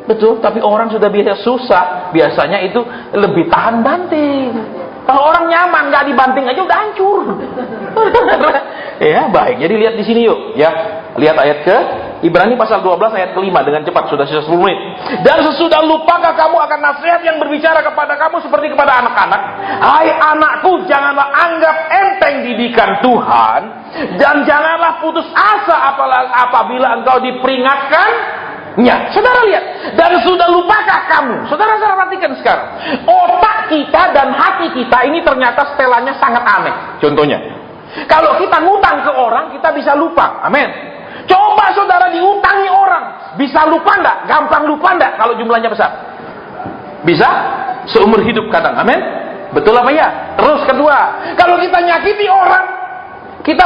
Betul, tapi orang sudah biasa susah, biasanya itu lebih tahan banting. Kalau orang nyaman, nggak dibanting aja udah hancur. Ya, baik. Jadi lihat di sini yuk, ya. Lihat ayat ke Ibrani pasal 12 ayat ke-5 dengan cepat, sudah sisa 10 menit. Dan sesudah lupakah kamu akan nasihat yang berbicara kepada kamu seperti kepada anak-anak? Hai anakku, janganlah anggap enteng didikan Tuhan, dan janganlah putus asa apabila engkau diperingatkan. Ya, saudara lihat. Dan sudah lupakah kamu? Saudara perhatikan sekarang. Otak kita dan hati kita ini ternyata setelannya sangat aneh. Contohnya, kalau kita ngutang ke orang, kita bisa lupa. Amin. Coba saudara diutangi orang, bisa lupa enggak? Gampang lupa enggak kalau jumlahnya besar? Bisa? Seumur hidup kadang. Amin. Betul apa ya? Terus kedua, kalau kita nyakiti orang, kita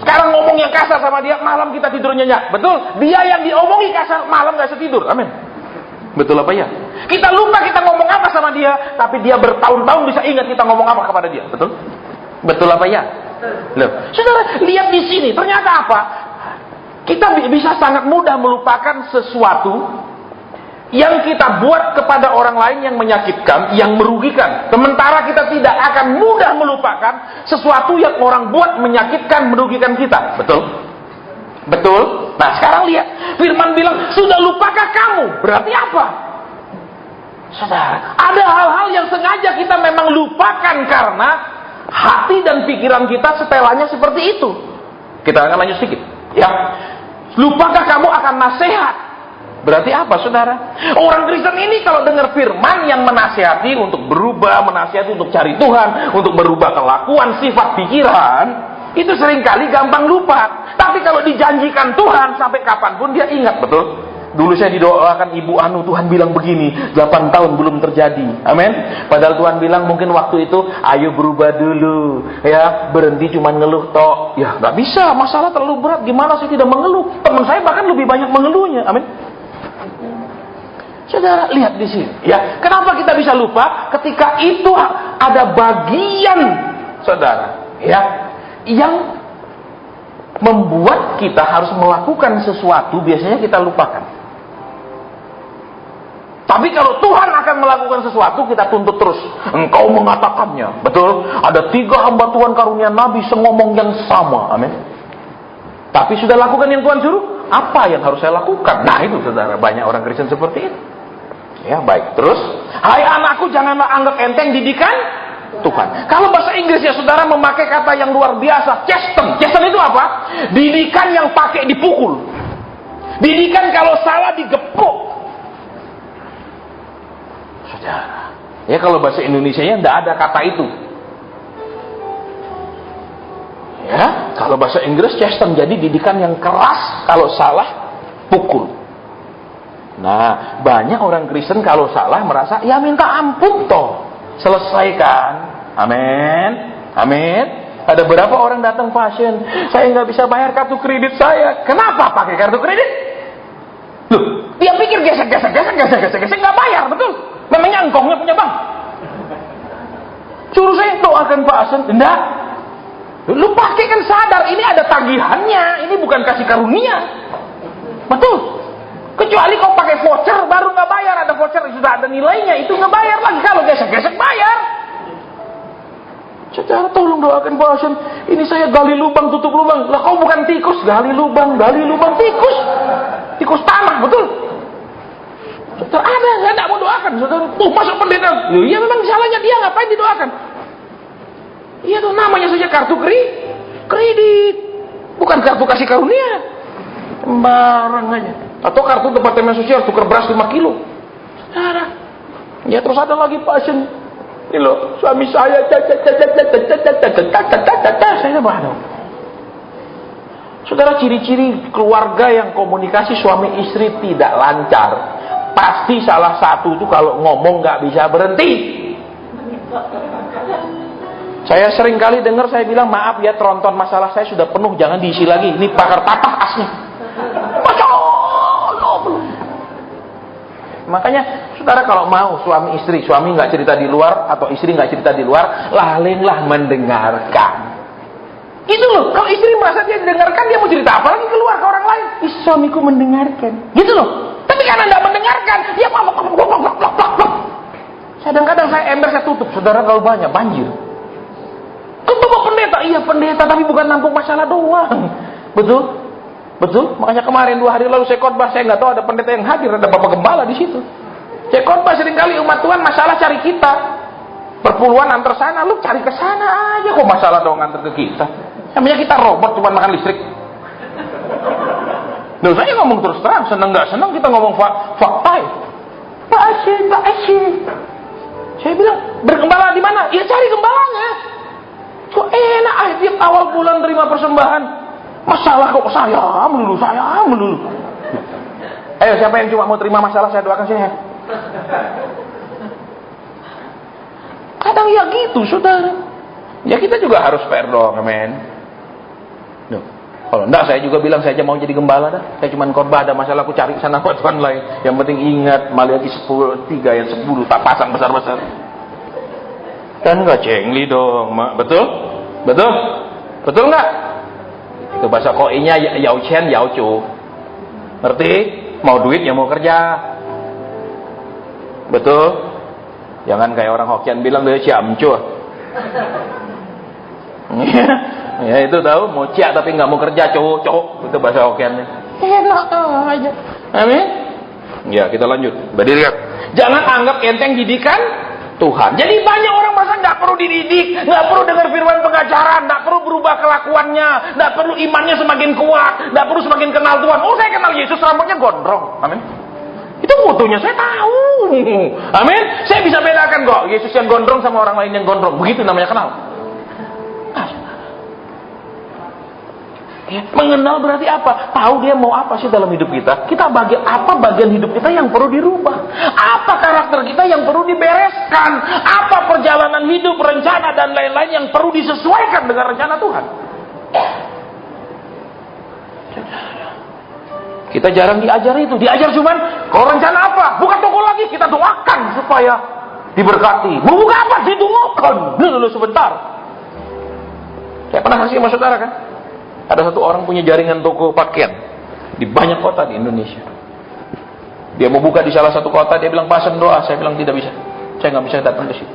sekarang ngomong yang kasar sama dia, malam kita tidur nyenyak. Betul? Dia yang diomongi kasar, malam gak setidur. Amin. Betul apa ya? Kita lupa kita ngomong apa sama dia, tapi dia bertahun-tahun bisa ingat kita ngomong apa kepada dia. Betul? Betul apa ya? Loh, saudara, lihat di sini, ternyata apa? Kita bisa sangat mudah melupakan sesuatu yang kita buat kepada orang lain yang menyakitkan, yang merugikan. Sementara kita tidak akan mudah melupakan sesuatu yang orang buat menyakitkan, merugikan kita. Betul? Betul? Nah, sekarang lihat. Firman bilang, sudah lupakah kamu? Berarti apa? Saudara, ada hal-hal yang sengaja kita memang lupakan karena hati dan pikiran kita setelahnya seperti itu. Kita akan lanjut sedikit. Ya. Lupakah kamu akan nasihat? Berarti apa, saudara? Orang Kristen ini kalau dengar firman yang menasihati untuk berubah, menasihati untuk cari Tuhan, untuk berubah kelakuan, sifat, pikiran, itu seringkali gampang lupa. Tapi kalau dijanjikan Tuhan, sampai kapanpun dia ingat. Betul? Dulu saya didoakan Ibu Anu, Tuhan bilang begini, 8 tahun belum terjadi. Amin. Padahal Tuhan bilang mungkin waktu itu, ayo berubah dulu. Ya, berhenti cuma ngeluh tok. Ya, nggak bisa, masalah terlalu berat. Gimana sih tidak mengeluh? Teman saya bahkan lebih banyak mengeluhnya. Amin. Saudara, lihat di sini. Ya, kenapa kita bisa lupa? Ketika itu ada bagian, saudara, ya, yang membuat kita harus melakukan sesuatu, biasanya kita lupakan. Tapi kalau Tuhan akan melakukan sesuatu, kita tuntut terus. Engkau mengatakannya. Betul? Ada 3 hamba Tuhan karunia Nabi sengomong yang sama. Amin. Tapi sudah lakukan yang Tuhan suruh? Apa yang harus saya lakukan? Nah itu, saudara, banyak orang Kristen seperti itu. Ya, baik. Terus, hai anakku, janganlah anggap enteng didikan Tuhan. Kalau bahasa Inggrisnya saudara memakai kata yang luar biasa, chasten. Chasten itu apa? Didikan yang pakai dipukul. Didikan kalau salah digepuk. Saudara, ya kalau bahasa Indonesianya tidak ada kata itu. Ya, kalau bahasa Inggris chasten, jadi didikan yang keras, kalau salah pukul. Nah, banyak orang Kristen kalau salah merasa, ya minta ampun toh, selesaikan. Amin, amin. Ada berapa orang datang pasien, saya nggak bisa bayar kartu kredit saya. Kenapa pakai kartu kredit? Loh, dia pikir gesek nggak bayar, betul? Memangnya engkongnya punya bank? Suruh saya doakan pasien, enggak. Lu pakai kan sadar, ini ada tagihannya, ini bukan kasih karunia. Betul? Kecuali kau pakai voucher baru nggak bayar, ada voucher sudah ada nilainya, itu nggak bayar lagi. Kalau gesek bayar. Saudara, tolong doakan pasien. Ini saya gali lubang, tutup lubang. Lah kau bukan tikus, gali lubang tikus. Tikus tanah, betul? Saudara, ada, saya tidak mau doakan. Saudara, masuk pendeta. Iya memang salahnya dia, ngapain didoakan? Iya tuh namanya saja kartu kredit, bukan kartu kasih karunia. Sembarang aja. Atau kartu departemen sosial tukar beras 5 kilo. Saudara, ya terus ada lagi pasien. Ini loh, suami saya saya mana? Saudara, ciri-ciri keluarga yang komunikasi suami istri tidak lancar, pasti salah satu itu kalau ngomong nggak bisa berhenti. Saya sering kali dengar saya bilang, maaf ya tronton masalah saya sudah penuh, jangan diisi lagi. Ini bakar patah asnya. Makanya saudara kalau mau suami istri, suami nggak cerita di luar atau istri nggak cerita di luar, lalinglah mendengarkan. Itu loh, kalau istri merasa dia didengarkan, dia mau cerita apa lagi keluar ke orang lain? Suamiku mendengarkan, gitu loh. Tapi karena nggak mendengarkan, dia blok. Kadang-kadang saya ember saya tutup, saudara, kalau banyak banjir. Ketua pendeta, iya pendeta, tapi bukan nampung masalah doang. Betul? Betul, makanya kemarin 2 hari lalu saya khotbah, saya nggak tahu ada pendeta yang hadir, ada bapak gembala di situ. Saya khotbah seringkali umat Tuhan masalah cari kita, perpuluhan antar sana, lu cari ke sana aja, kok masalah dong antar ke kita. Namanya kita robot cuma makan listrik. Nah, saya ngomong terus terang, seneng nggak seneng kita ngomong fakta. Pak Asyik. Saya bilang bergembala di mana? Ya cari gembalanya. Kok enak tiap awal bulan terima persembahan. Masalah kok saya melulu. Ayo, siapa yang cuma mau terima masalah saya doakan saya. Kan Kadang-kadang ya gitu, saudara. Ya kita juga harus fair dong, amin. Duh. Kalau enggak, saya juga bilang saya aja mau jadi gembala dah. Saya cuma khotbah, ada masalah aku cari sana khotbah lain. Yang penting ingat Maliaki 10:3 ayat 10 tak pasang besar-besar. Kan enggak cengli dong, Mak. Betul? Betul? Betul enggak? Itu bahasa koinya yao chen yao cu. Ngerti? Mau duit ya mau kerja. Betul? Jangan kayak orang Hokkien bilang dia siam cu. Ya itu tahu, mau ciak tapi nggak mau kerja, cowok. Itu bahasa Hokkiannya. Enak aja. Amin. Ya, kita lanjut. Berdiri. Jangan anggap enteng didikan Tuhan. Jadi banyak orang masa nggak perlu dididik, nggak perlu dengar firman pengajaran, nggak perlu berubah kelakuannya, nggak perlu imannya semakin kuat, nggak perlu semakin kenal Tuhan. Oh, saya kenal Yesus, rambutnya gondrong. Amin. Itu fotonya saya tahu. Amin. Saya bisa bedakan kok Yesus yang gondrong sama orang lain yang gondrong. Begitu namanya kenal. Ya, mengenal berarti apa? Tahu dia mau apa sih dalam hidup kita. Kita bagian hidup kita yang perlu dirubah. Apa karakter kita yang perlu dibereskan. Apa perjalanan hidup, rencana dan lain-lain yang perlu disesuaikan dengan rencana Tuhan. Kita jarang diajar itu. Diajar cuman kalau rencana apa? Buka toko lagi, kita doakan supaya diberkati. Mau buka apa? Didoakan. Dulu sebentar. Saya pernah kasih sama saudara kan? Ada satu orang punya jaringan toko pakaian di banyak kota di Indonesia. Dia mau buka di salah satu kota, dia bilang pasang doa. Saya bilang tidak bisa. Saya nggak bisa datang ke situ.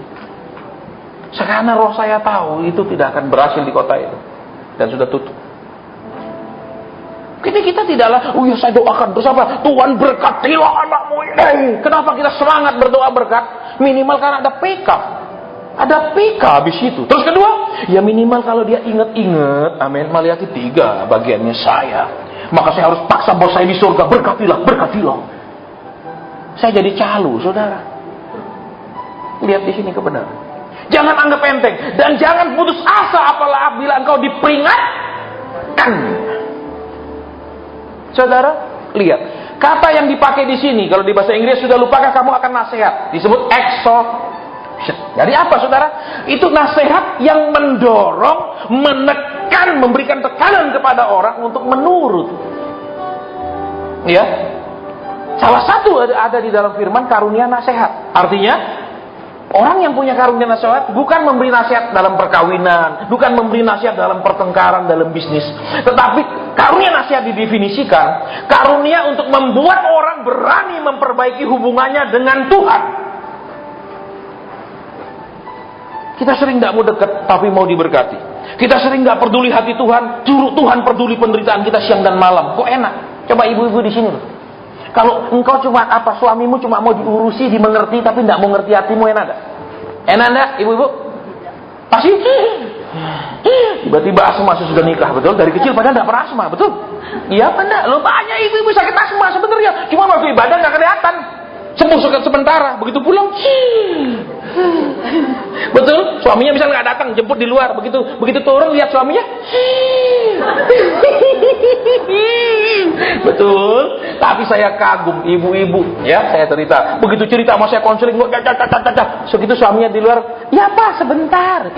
Karena roh saya tahu itu tidak akan berhasil di kota itu dan sudah tutup. Kita tidaklah, oh ya saya doakan terus apa? Tuhan berkatilah anakmu ini. Kenapa kita semangat berdoa berkat? Minimal karena ada PK. Ada PK habis itu. Terus kedua, ya minimal kalau dia ingat-ingat, amin, Maliaki 3 bagiannya saya. Maka saya harus paksa bos saya di surga, berkatilah, berkatilah. Saya jadi calo, saudara. Lihat di sini kebenaran. Jangan anggap enteng dan jangan putus asa apabila engkau diperingatkan. Saudara, lihat. Kata yang dipakai di sini, kalau di bahasa Inggris sudah lupakah kamu akan nasihat, disebut exhortation. Jadi apa saudara? Itu nasihat yang mendorong, menekan, memberikan tekanan kepada orang untuk menurut. Ya. Salah satu ada di dalam firman karunia nasihat. Artinya orang yang punya karunia nasihat bukan memberi nasihat dalam perkawinan, bukan memberi nasihat dalam pertengkaran, dalam bisnis. Tetapi karunia nasihat didefinisikan karunia untuk membuat orang berani memperbaiki hubungannya dengan Tuhan. Kita sering tidak mau dekat, tapi mau diberkati. Kita sering tidak peduli hati Tuhan, juru Tuhan peduli penderitaan kita siang dan malam. Kok enak? Coba ibu-ibu di sini loh. Kalau engkau cuma apa, suamimu cuma mau diurusi, dimengerti, tapi tidak mau ngerti hatimu, enak enggak? Enak enggak, ibu-ibu? Pasti. Tiba-tiba asma sudah nikah, betul? Dari kecil padahal tidak pernah asma, betul? Iya apa enggak? Lo banyak ibu-ibu sakit asma sebenarnya, cuma waktu ibadah nggak kelihatan. Sembuh sementara, begitu pulang, betul? Suaminya misalnya nggak datang, jemput di luar, begitu turun lihat suaminya, betul? Tapi saya kagum ibu-ibu, ya saya cerita, begitu cerita sama saya konseling, segitu suaminya di luar, ya Pak sebentar,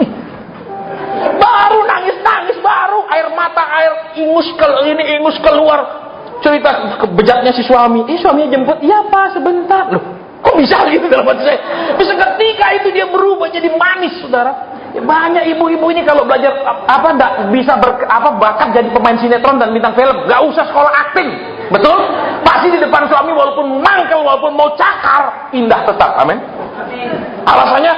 baru nangis, baru air mata, air ingus keluar. Cerita bejatnya si suami, suaminya jemput, iya Pak sebentar. Loh, kok bisa gitu dalam hati saya? Terus ketika itu dia berubah jadi manis, saudara. Ya, banyak ibu-ibu ini kalau belajar enggak bisa bakat jadi pemain sinetron dan bintang film, enggak usah sekolah akting. Betul? Pasti di depan suami walaupun mangkel, walaupun mau cakar, indah tetap. Amin. Alasannya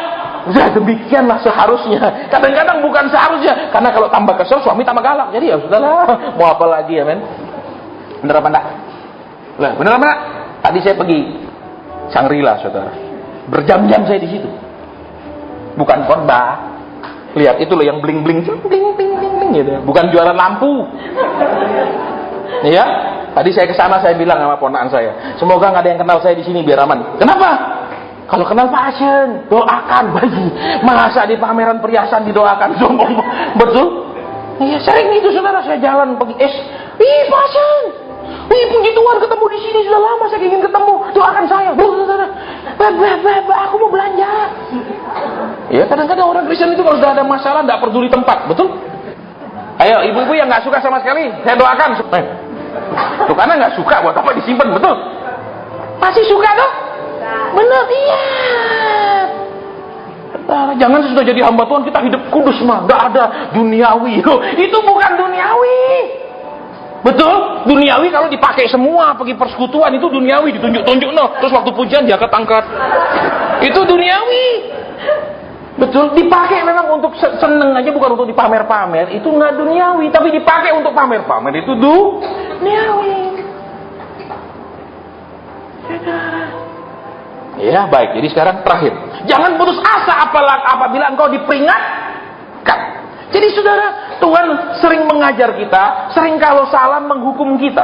ya demikianlah seharusnya. Kadang-kadang bukan seharusnya, karena kalau tambah kesel suami tambah galak. Jadi ya sudahlah, mau apa lagi, amin. Bener apa enggak? Lah, bener apa enggak? Tadi saya pergi Shangri-La, saudara. Berjam-jam saya di situ. Bukan khotbah. Lihat itu loh yang bling-bling gitu. Bukan jualan lampu. Ya. Tadi saya ke sana saya bilang sama ponakan saya, semoga nggak ada yang kenal saya di sini biar aman. Kenapa? Kalau kenal pasien, doakan bagi. Masa di pameran perhiasan didoakan sombong. Betul? Iya, sering itu saudara, saya jalan pergi pasien. Puji Tuhan ketemu di sini sudah lama saya ingin ketemu. Doakan saya. Saudara. Aku mau belanja. Ya, kadang-kadang orang Kristen itu kalau sudah ada masalah tidak peduli tempat, betul? Ayo, ibu-ibu yang nggak suka sama sekali, saya doakan. Tuh, karena nggak suka, buat apa disimpan, betul? Pasti suka tuh? Benar, iya. Jangan sudah jadi hamba Tuhan kita hidup kudus mah, nggak ada duniawi. Loh, itu bukan duniawi. Betul? Duniawi kalau dipakai semua pergi persekutuan itu duniawi, ditunjuk-tunjuk no. Terus waktu pujian dia ketangkat. Itu duniawi. Betul? Dipakai memang untuk seneng aja, bukan untuk dipamer-pamer. Itu nggak duniawi, tapi dipakai untuk pamer-pamer itu duniawi. Ya, baik. Jadi sekarang terakhir. Jangan putus asa apabila engkau diperingatkan. Jadi saudara, Tuhan sering mengajar kita, sering kalau salah menghukum kita.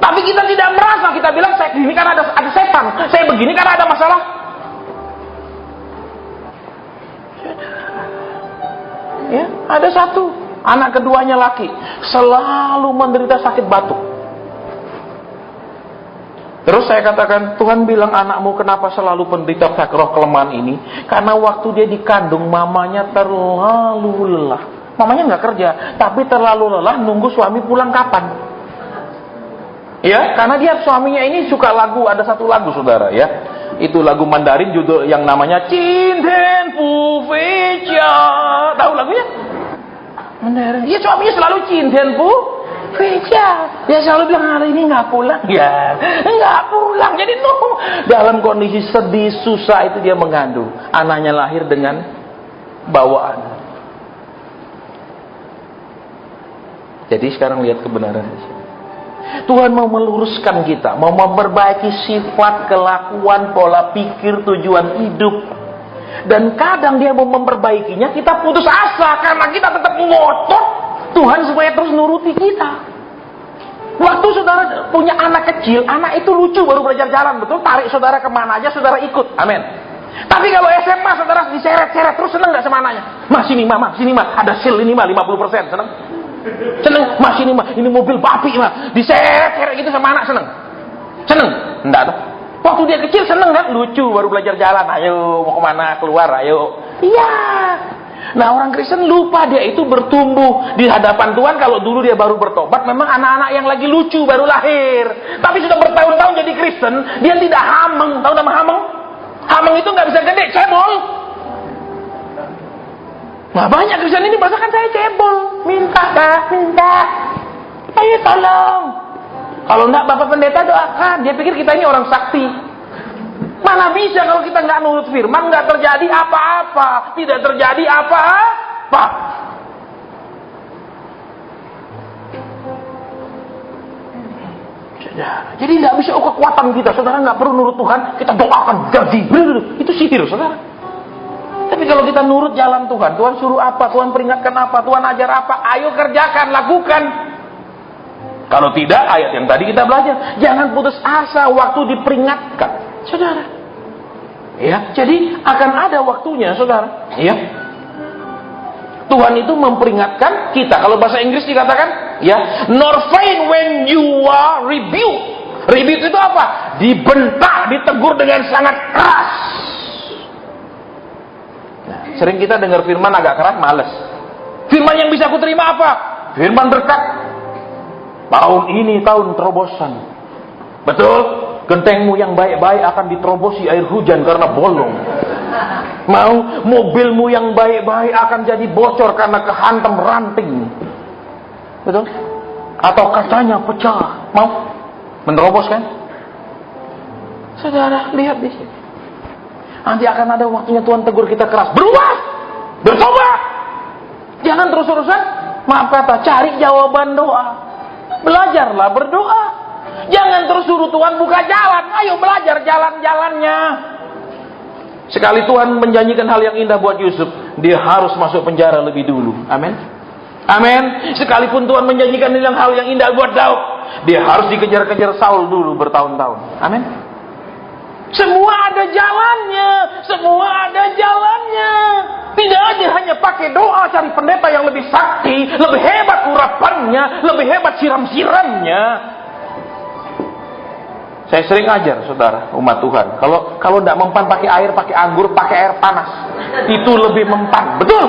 Tapi kita tidak merasa, kita bilang saya begini karena ada setan, saya begini karena ada masalah. Ya, ada satu, anak keduanya laki, selalu menderita sakit batuk. Terus saya katakan, Tuhan bilang anakmu kenapa selalu menderita roh kelemahan ini? Karena waktu dia dikandung, mamanya terlalu lelah. Mamanya nggak kerja, tapi terlalu lelah nunggu suami pulang kapan. Ya, karena dia suaminya ini suka lagu, ada satu lagu saudara ya. Itu lagu Mandarin judul yang namanya Cinten Pu Fecha. Tahu lagunya? Mandarin. Iya, suaminya selalu Cinten Pu Fecha. Dia selalu bilang hari ini nggak pulang. Ya, nggak pulang. Jadi dalam kondisi sedih, susah itu dia mengandung. Anaknya lahir dengan bawaan. Jadi sekarang lihat kebenaran di sini. Tuhan mau meluruskan kita, mau memperbaiki sifat, kelakuan, pola pikir, tujuan hidup. Dan kadang dia mau memperbaikinya, kita putus asa karena kita tetap ngotot Tuhan supaya terus nuruti kita. Waktu saudara punya anak kecil, anak itu lucu baru belajar jalan, betul? Tarik saudara kemana aja, saudara ikut. Amin. Tapi kalau SMA saudara diseret-seret terus seneng nggak sama anaknya? Mas sini mah, ada sale ini mah 50%, seneng? Seneng, mas ini mah, ini mobil papi mah, diseret-seret gitu sama anak seneng? Seneng? Enggak tuh. Waktu dia kecil seneng kan? Lucu baru belajar jalan, ayo mau kemana, keluar, ayo. Iya. Nah orang Kristen lupa dia itu bertumbuh di hadapan Tuhan. Kalau dulu dia baru bertobat, memang anak-anak yang lagi lucu baru lahir. Tapi sudah bertahun-tahun jadi Kristen, dia tidak hameng. Tahu nama hameng? Hameng itu nggak bisa gede, cebol. Nah banyak Kristen ini merasakan saya cebol. Minta kak, minta. Ayo tolong. Kalau enggak Bapak Pendeta doakan. Dia pikir kita ini orang sakti. Mana bisa kalau kita nggak nurut firman, nggak terjadi apa-apa, tidak terjadi apa-apa. Jadi nggak bisa kekuatan kita, saudara nggak perlu nurut Tuhan, kita doakan jadi. Itu sihir, saudara. Tapi kalau kita nurut jalan Tuhan, Tuhan suruh apa, Tuhan peringatkan apa, Tuhan ajar apa, ayo kerjakan, lakukan. Kalau tidak, ayat yang tadi kita belajar, jangan putus asa waktu diperingatkan, saudara. Ya, jadi akan ada waktunya, saudara. Ya, Tuhan itu memperingatkan kita. Kalau bahasa Inggris dikatakan, ya, nor faint when you are rebuked. Rebuke itu apa? Dibentak, ditegur dengan sangat keras. Nah, sering kita dengar firman agak keras, males. Firman yang bisa aku terima apa? Firman berkat. Tahun ini tahun terobosan. Betul? Gentengmu yang baik-baik akan diterobosi air hujan karena bolong. Mau mobilmu yang baik-baik akan jadi bocor karena kehantam ranting. Betul? Atau kacanya pecah. Mau menerobos kan? Saudara, lihat di sini. Nanti akan ada waktunya Tuhan tegur kita keras. Berubah! Bertobat! Jangan terus-terusan, maaf kata, cari jawaban doa. Belajarlah berdoa. Jangan terus suruh Tuhan buka jalan. Ayo belajar jalan-jalannya. Sekali Tuhan menjanjikan hal yang indah buat Yusuf, dia harus masuk penjara lebih dulu. Amin. Amin. Sekalipun Tuhan menjanjikan hal yang indah buat Daud, dia harus dikejar-kejar Saul dulu bertahun-tahun. Amin. Semua ada jalannya. Semua ada jalannya. Tidak ada hanya pakai doa cari pendeta yang lebih sakti, lebih hebat urapannya, lebih hebat siram-siramnya. Saya sering ajar saudara umat Tuhan, kalau tidak mempan pakai air, pakai anggur, pakai air panas. Itu lebih mempan, betul?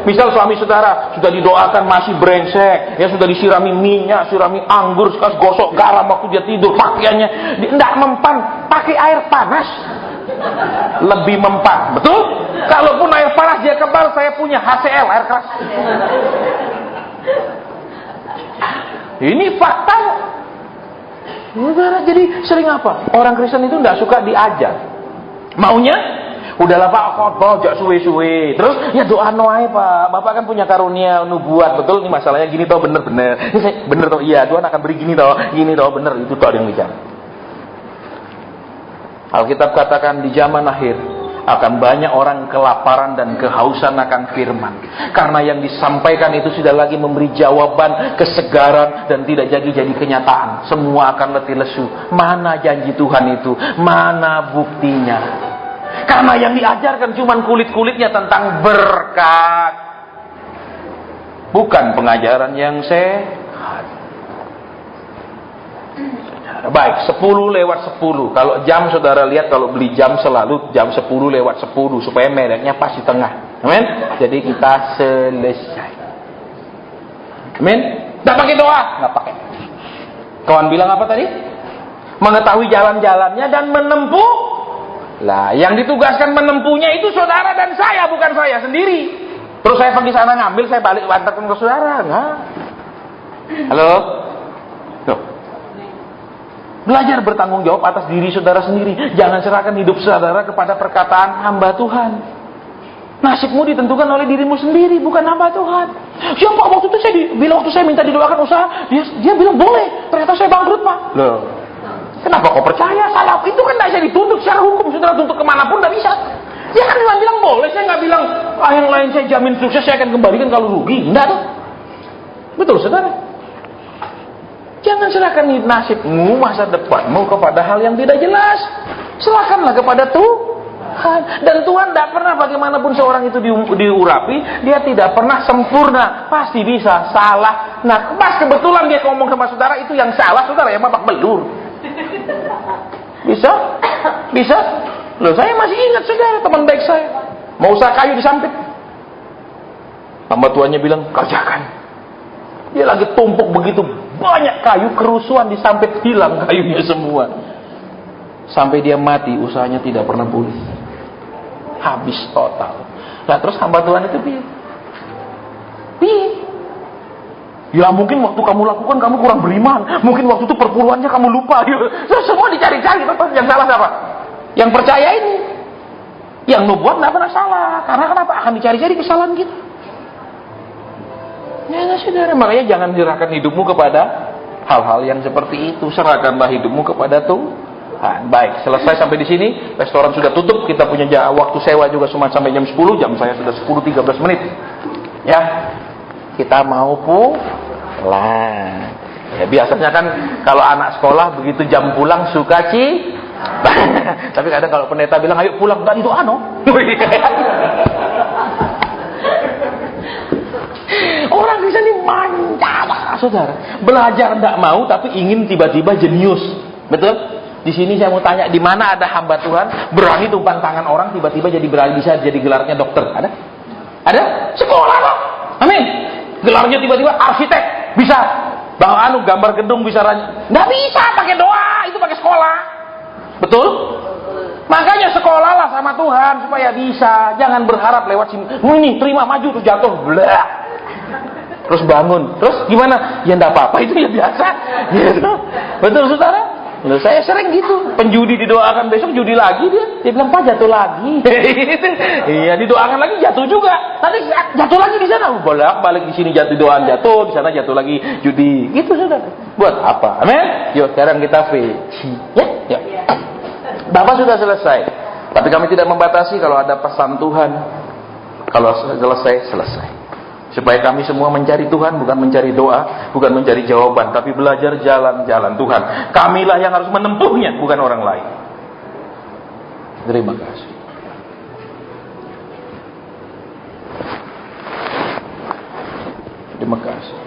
Misal suami saudara sudah didoakan masih brengsek, ya sudah disirami minyak, sirami anggur, sekas gosok garam waktu dia tidur, pakaiannya tidak mempan, pakai air panas. Lebih mempan, betul? Kalaupun air panas dia kebal, saya punya HCL, air keras. Ini fakta. Saudara, jadi sering apa? Orang Kristen itu tidak suka diajar. Maunya, udahlah Pak, khotbah jak suwe-suwe. Terus ya doa noai Pak. Bapak kan punya karunia nubuat, betul? Ini masalahnya gini toh, bener-bener. Bener toh, iya Tuhan akan beri gini toh, bener. Itu toh yang bicara. Alkitab katakan di zaman akhir akan banyak orang kelaparan dan kehausan akan firman. Karena yang disampaikan itu sudah lagi memberi jawaban, kesegaran, dan tidak jadi kenyataan. Semua akan letih lesu. Mana janji Tuhan itu? Mana buktinya? Karena yang diajarkan cuma kulit-kulitnya tentang berkat. Bukan pengajaran yang sehat. Baik, 10 lewat 10. Kalau jam saudara lihat, kalau beli jam selalu jam 10 lewat 10 supaya mereknya pas di tengah. Amin. Jadi kita selesai. Amin. Enggak pakai doa, enggak pakai. Kawan bilang apa tadi? Mengetahui jalan-jalannya dan menempuh. Lah, yang ditugaskan menempuhnya itu saudara dan saya, bukan saya sendiri. Terus saya pergi sana ngambil, saya balik antarkan ke saudara, enggak. Halo? Tuh. Belajar bertanggung jawab atas diri saudara sendiri. Jangan serahkan hidup saudara kepada perkataan hamba Tuhan. Nasibmu ditentukan oleh dirimu sendiri, bukan hamba Tuhan. Siapa waktu itu waktu saya minta didoakan usaha, dia bilang boleh. Ternyata saya bangkrut Pak. Loh, kenapa kau percaya? Salah. Itu kan tidak bisa dituntut secara hukum. Saudara tuntut kemanapun tidak bisa. Dia kan cuma bilang boleh. Saya nggak bilang yang lain saya jamin sukses, saya akan kembalikan kalau rugi. Enggak tuh. Betul saudara. Jangan serahkan nasibmu, masa depanmu kepada hal yang tidak jelas. Serahkanlah kepada Tuhan. Dan Tuhan tidak pernah bagaimanapun seorang itu diurapi, dia tidak pernah sempurna. Pasti bisa salah. Nah, pas kebetulan dia ngomong sama saudara itu yang salah, saudara yang babak belur. Bisa? Bisa? Loh, saya masih ingat saudara, teman baik saya. Mau usaha kayu disampit. Hamba tuannya bilang, kerjakan. Dia lagi tumpuk begitu banyak kayu, kerusuhan disampit, hilang kayunya semua. Sampai dia mati, usahanya tidak pernah pulih. Habis total. Nah terus hamba Tuhan itu piye? Ya mungkin waktu kamu lakukan kamu kurang beriman. Mungkin waktu itu perpuluhannya kamu lupa. Terus semua dicari-cari. Yang salah siapa? Yang percaya ini. Yang nubuat tidak pernah salah. Karena kenapa? Akan dicari-cari kesalahan kita. Ya saudara, makanya jangan serahkan hidupmu kepada hal-hal yang seperti itu. Serahkanlah hidupmu kepada Tuhan. Baik, selesai sampai di sini. Restoran sudah tutup. Kita punya waktu sewa juga cuma sampai jam 10. Jam saya sudah 10.13 menit. Ya, kita mau pulang. Ya, biasanya kan kalau anak sekolah begitu jam pulang suka tapi kadang kalau pendeta bilang ayo pulang, enggak itu orang bisa ini manja, saudara. Belajar tidak mau, tapi ingin tiba-tiba jenius. Betul? Di sini saya mau tanya, di mana ada hamba Tuhan berani tumpang tangan orang tiba-tiba bisa jadi gelarnya dokter? Ada? Ada? Sekolah loh. Amin. Gelarnya tiba-tiba arsitek bisa. Gambar gedung bisa. Nggak bisa pakai doa, itu pakai sekolah. Betul? Makanya sekolahlah sama Tuhan supaya bisa. Jangan berharap lewat sini. Ini terima maju terus jatuh. Blah. Terus bangun. Terus gimana? Ya enggak apa-apa, itu ya biasa. Gitu. Betul saudara? Loh, saya sering gitu. Penjudi didoakan besok judi lagi dia. Dia bilang, "Pak, jatuh lagi." Iya, didoakan lagi jatuh juga. Tadi jatuh lagi di sana. Balik di sini jatuh doaan jatuh, di sana jatuh lagi judi. Gitu saudara. Buat apa? Amin. Yuk, sekarang kita ya. Bapak sudah selesai. Tapi kami tidak membatasi kalau ada pesan Tuhan. Kalau selesai. Supaya kami semua mencari Tuhan, bukan mencari doa, bukan mencari jawaban, tapi belajar jalan-jalan Tuhan. Kamilah yang harus menempuhnya, bukan orang lain. Terima kasih. Terima kasih.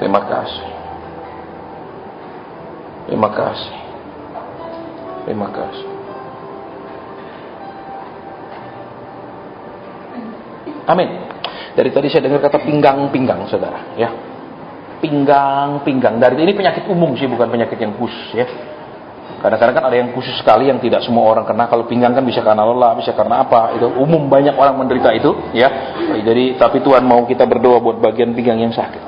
Terima kasih. Terima kasih. Terima kasih. Amin. Dari tadi saya dengar kata pinggang-pinggang, saudara, ya. Pinggang-pinggang. Dari ini penyakit umum sih, bukan penyakit yang khusus, ya. Kadang-kadang kan ada yang khusus sekali yang tidak semua orang kena. Kalau pinggang kan bisa karena lelah, bisa karena apa. Itu umum, banyak orang menderita itu, ya. Jadi tapi Tuhan mau kita berdoa buat bagian pinggang yang sakit.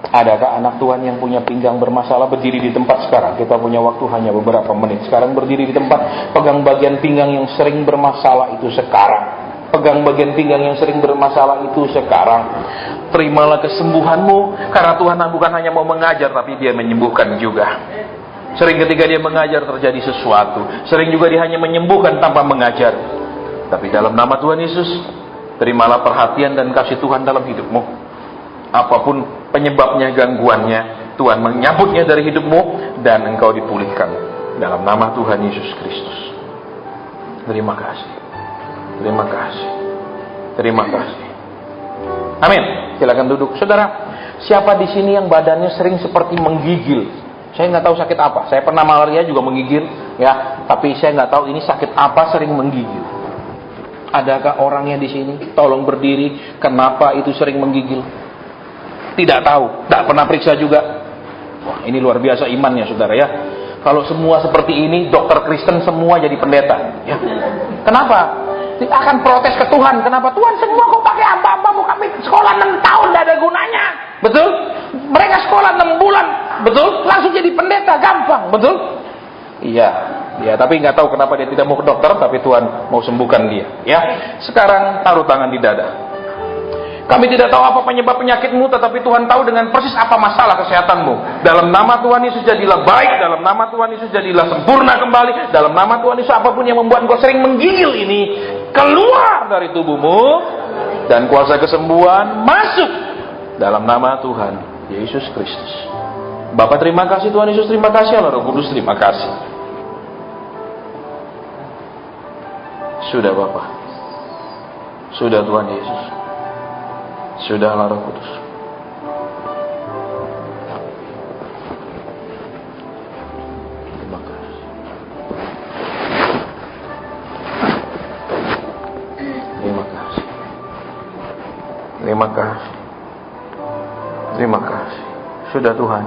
Adakah anak Tuhan yang punya pinggang bermasalah berdiri di tempat sekarang? Kita punya waktu hanya beberapa menit. Sekarang berdiri di tempat, pegang bagian pinggang yang sering bermasalah itu sekarang. Pegang bagian pinggang yang sering bermasalah itu sekarang. Terimalah kesembuhanmu, karena Tuhan bukan hanya mau mengajar, tapi Dia menyembuhkan juga. Sering ketika Dia mengajar terjadi sesuatu. Sering juga Dia hanya menyembuhkan tanpa mengajar. Tapi dalam nama Tuhan Yesus, terimalah perhatian dan kasih Tuhan dalam hidupmu. Apapun penyebabnya, gangguannya, Tuhan menyambutnya dari hidupmu dan engkau dipulihkan dalam nama Tuhan Yesus Kristus. Terima kasih. Terima kasih. Terima kasih. Amin. Silakan duduk. Saudara, siapa di sini yang badannya sering seperti menggigil? Saya nggak tahu sakit apa. Saya pernah malaria juga menggigil, ya. Tapi saya nggak tahu ini sakit apa sering menggigil. Adakah orangnya di sini? Tolong berdiri. Kenapa itu sering menggigil? Tidak tahu. Tak pernah periksa juga. Wah, ini luar biasa imannya, saudara, ya. Kalau semua seperti ini, dokter Kristen semua jadi pendeta, ya. Kenapa? Akan protes ke Tuhan. Kenapa Tuhan semua kok pakai hamba-hambamu? Kami sekolah 6 tahun tidak ada gunanya. Betul? Mereka sekolah 6 bulan. Betul? Langsung jadi pendeta, gampang. Betul? Iya. Ya, tapi nggak tahu kenapa dia tidak mau ke dokter, tapi Tuhan mau sembuhkan dia. Ya. Sekarang taruh tangan di dada. Kami tidak tahu apa penyebab penyakitmu, tetapi Tuhan tahu dengan persis apa masalah kesehatanmu. Dalam nama Tuhan Yesus jadilah baik, dalam nama Tuhan Yesus jadilah sempurna kembali, dalam nama Tuhan Yesus apapun yang membuat engkau sering menggigil ini, keluar dari tubuhmu, dan kuasa kesembuhan masuk dalam nama Tuhan Yesus Kristus. Bapa terima kasih, Tuhan Yesus terima kasih, Allah Roh Kudus terima kasih. Sudah Bapa, sudah Tuhan Yesus. Sudah Allah Roh Kudus. Terima kasih. Terima kasih. Terima kasih. Terima kasih. Sudah Tuhan.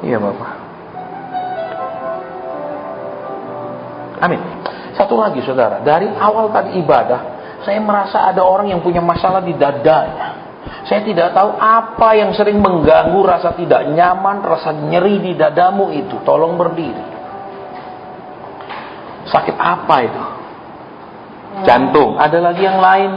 Iya Bapak. Amin. Satu lagi saudara, dari awal tadi ibadah, saya merasa ada orang yang punya masalah di dadanya. Saya tidak tahu apa yang sering mengganggu rasa tidak nyaman, rasa nyeri di dadamu itu. Tolong berdiri. Sakit apa itu? Jantung. Ada lagi yang lain?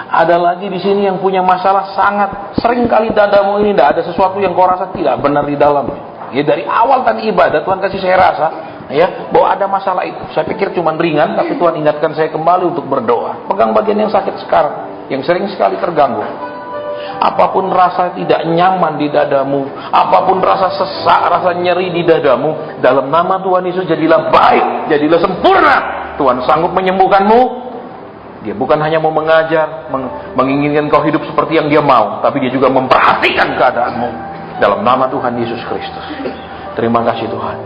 Ada lagi di sini yang punya masalah sangat sering kali dadamu ini tidak ada sesuatu yang kau rasa tidak benar di dalamnya. Ya dari awal tadi ibadah Tuhan kasih saya rasa, ya, bahwa ada masalah itu. Saya pikir cuma ringan, tapi Tuhan ingatkan saya kembali untuk berdoa. Pegang bagian yang sakit sekarang, yang sering sekali terganggu. Apapun rasa tidak nyaman di dadamu, apapun rasa sesak, rasa nyeri di dadamu, dalam nama Tuhan Yesus jadilah baik, jadilah sempurna. Tuhan sanggup menyembuhkanmu. Dia bukan hanya mau mengajar, menginginkan kau hidup seperti yang Dia mau, tapi Dia juga memperhatikan keadaanmu. Dalam nama Tuhan Yesus Kristus. Terima kasih Tuhan.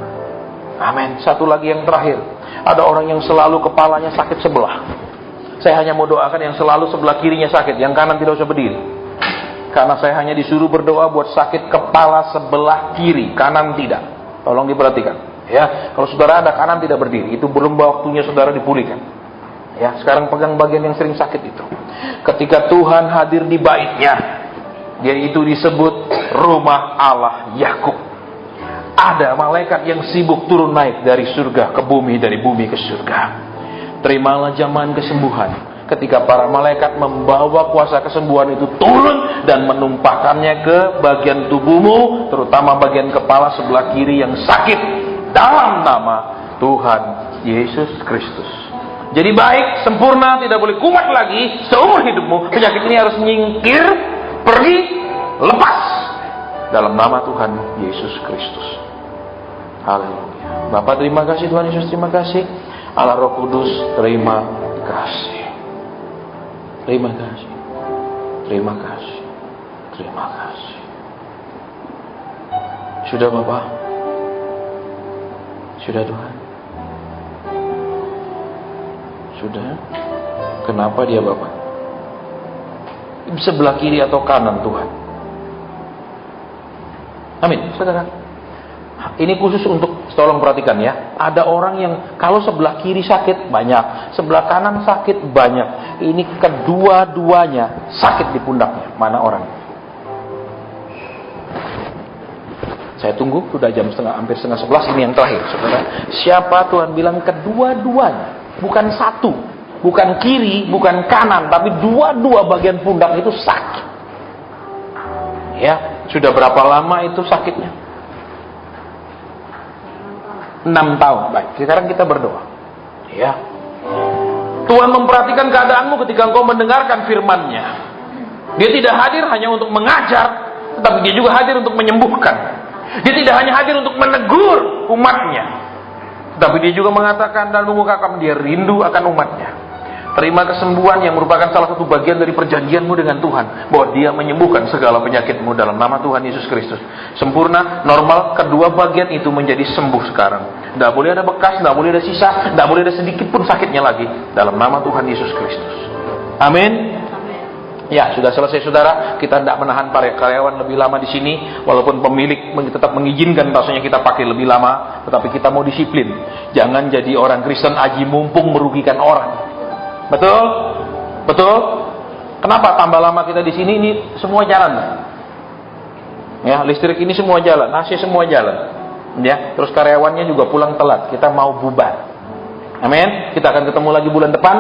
Amin. Satu lagi yang terakhir. Ada orang yang selalu kepalanya sakit sebelah. Saya hanya mau doakan yang selalu sebelah kirinya sakit, yang kanan tidak usah berdiri. Karena saya hanya disuruh berdoa buat sakit kepala sebelah kiri, kanan tidak. Tolong diperhatikan. Ya, kalau saudara ada kanan tidak berdiri, itu belum waktunya saudara dipulihkan. Ya, sekarang pegang bagian yang sering sakit itu. Ketika Tuhan hadir di baitnya, dia itu disebut rumah Allah Yakub. Ada malaikat yang sibuk turun naik dari surga ke bumi, dari bumi ke surga. Terimalah zaman kesembuhan ketika para malaikat membawa kuasa kesembuhan itu turun dan menumpahkannya ke bagian tubuhmu, terutama bagian kepala sebelah kiri yang sakit, dalam nama Tuhan Yesus Kristus. Jadi baik, sempurna, tidak boleh kumat lagi seumur hidupmu. Penyakit ini harus nyingkir, pergi, lepas dalam nama Tuhan Yesus Kristus. Haleluya. Bapak terima kasih, Tuhan Yesus terima kasih, Allah Roh Kudus terima kasih. Terima kasih. Terima kasih. Terima kasih. Sudah Bapak? Sudah Tuhan. Sudah. Kenapa dia Bapak? Sebelah kiri atau kanan Tuhan? Amin, saudara. Ini khusus untuk, tolong perhatikan ya. Ada orang yang kalau sebelah kiri sakit banyak, sebelah kanan sakit banyak. Ini kedua-duanya sakit di pundaknya. Mana orang? Saya tunggu, sudah jam hampir setengah 11, ini yang terakhir, saudara. Siapa Tuhan bilang kedua-duanya, bukan satu, bukan kiri, bukan kanan, tapi dua-dua bagian pundak itu sakit. Ya, sudah berapa lama itu sakitnya? 6 tahun. Baik, sekarang kita berdoa. Ya. Tuhan memperhatikan keadaanmu ketika engkau mendengarkan firman-Nya. Dia tidak hadir hanya untuk mengajar, tetapi dia juga hadir untuk menyembuhkan. Dia tidak hanya hadir untuk menegur umatnya, tetapi dia juga mengatakan dan mengungkapkan dia rindu akan umatnya. Terima kesembuhan yang merupakan salah satu bagian dari perjanjianmu dengan Tuhan, bahwa dia menyembuhkan segala penyakitmu dalam nama Tuhan Yesus Kristus. Sempurna, normal, kedua bagian itu menjadi sembuh sekarang. Tidak boleh ada bekas, tidak boleh ada sisa, tidak boleh ada sedikit pun sakitnya lagi, dalam nama Tuhan Yesus Kristus. Amin. Ya, sudah selesai saudara. Kita tidak menahan para karyawan lebih lama di sini, walaupun pemilik tetap mengizinkan bahasanya kita pakai lebih lama, tetapi kita mau disiplin. Jangan jadi orang Kristen aji mumpung merugikan orang. Betul? Betul? Kenapa tambah lama kita di sini? Ini semua jalan. Ya, listrik ini semua jalan, AC semua jalan. Ya, terus karyawannya juga pulang telat. Kita mau bubar. Amin. Kita akan ketemu lagi bulan depan.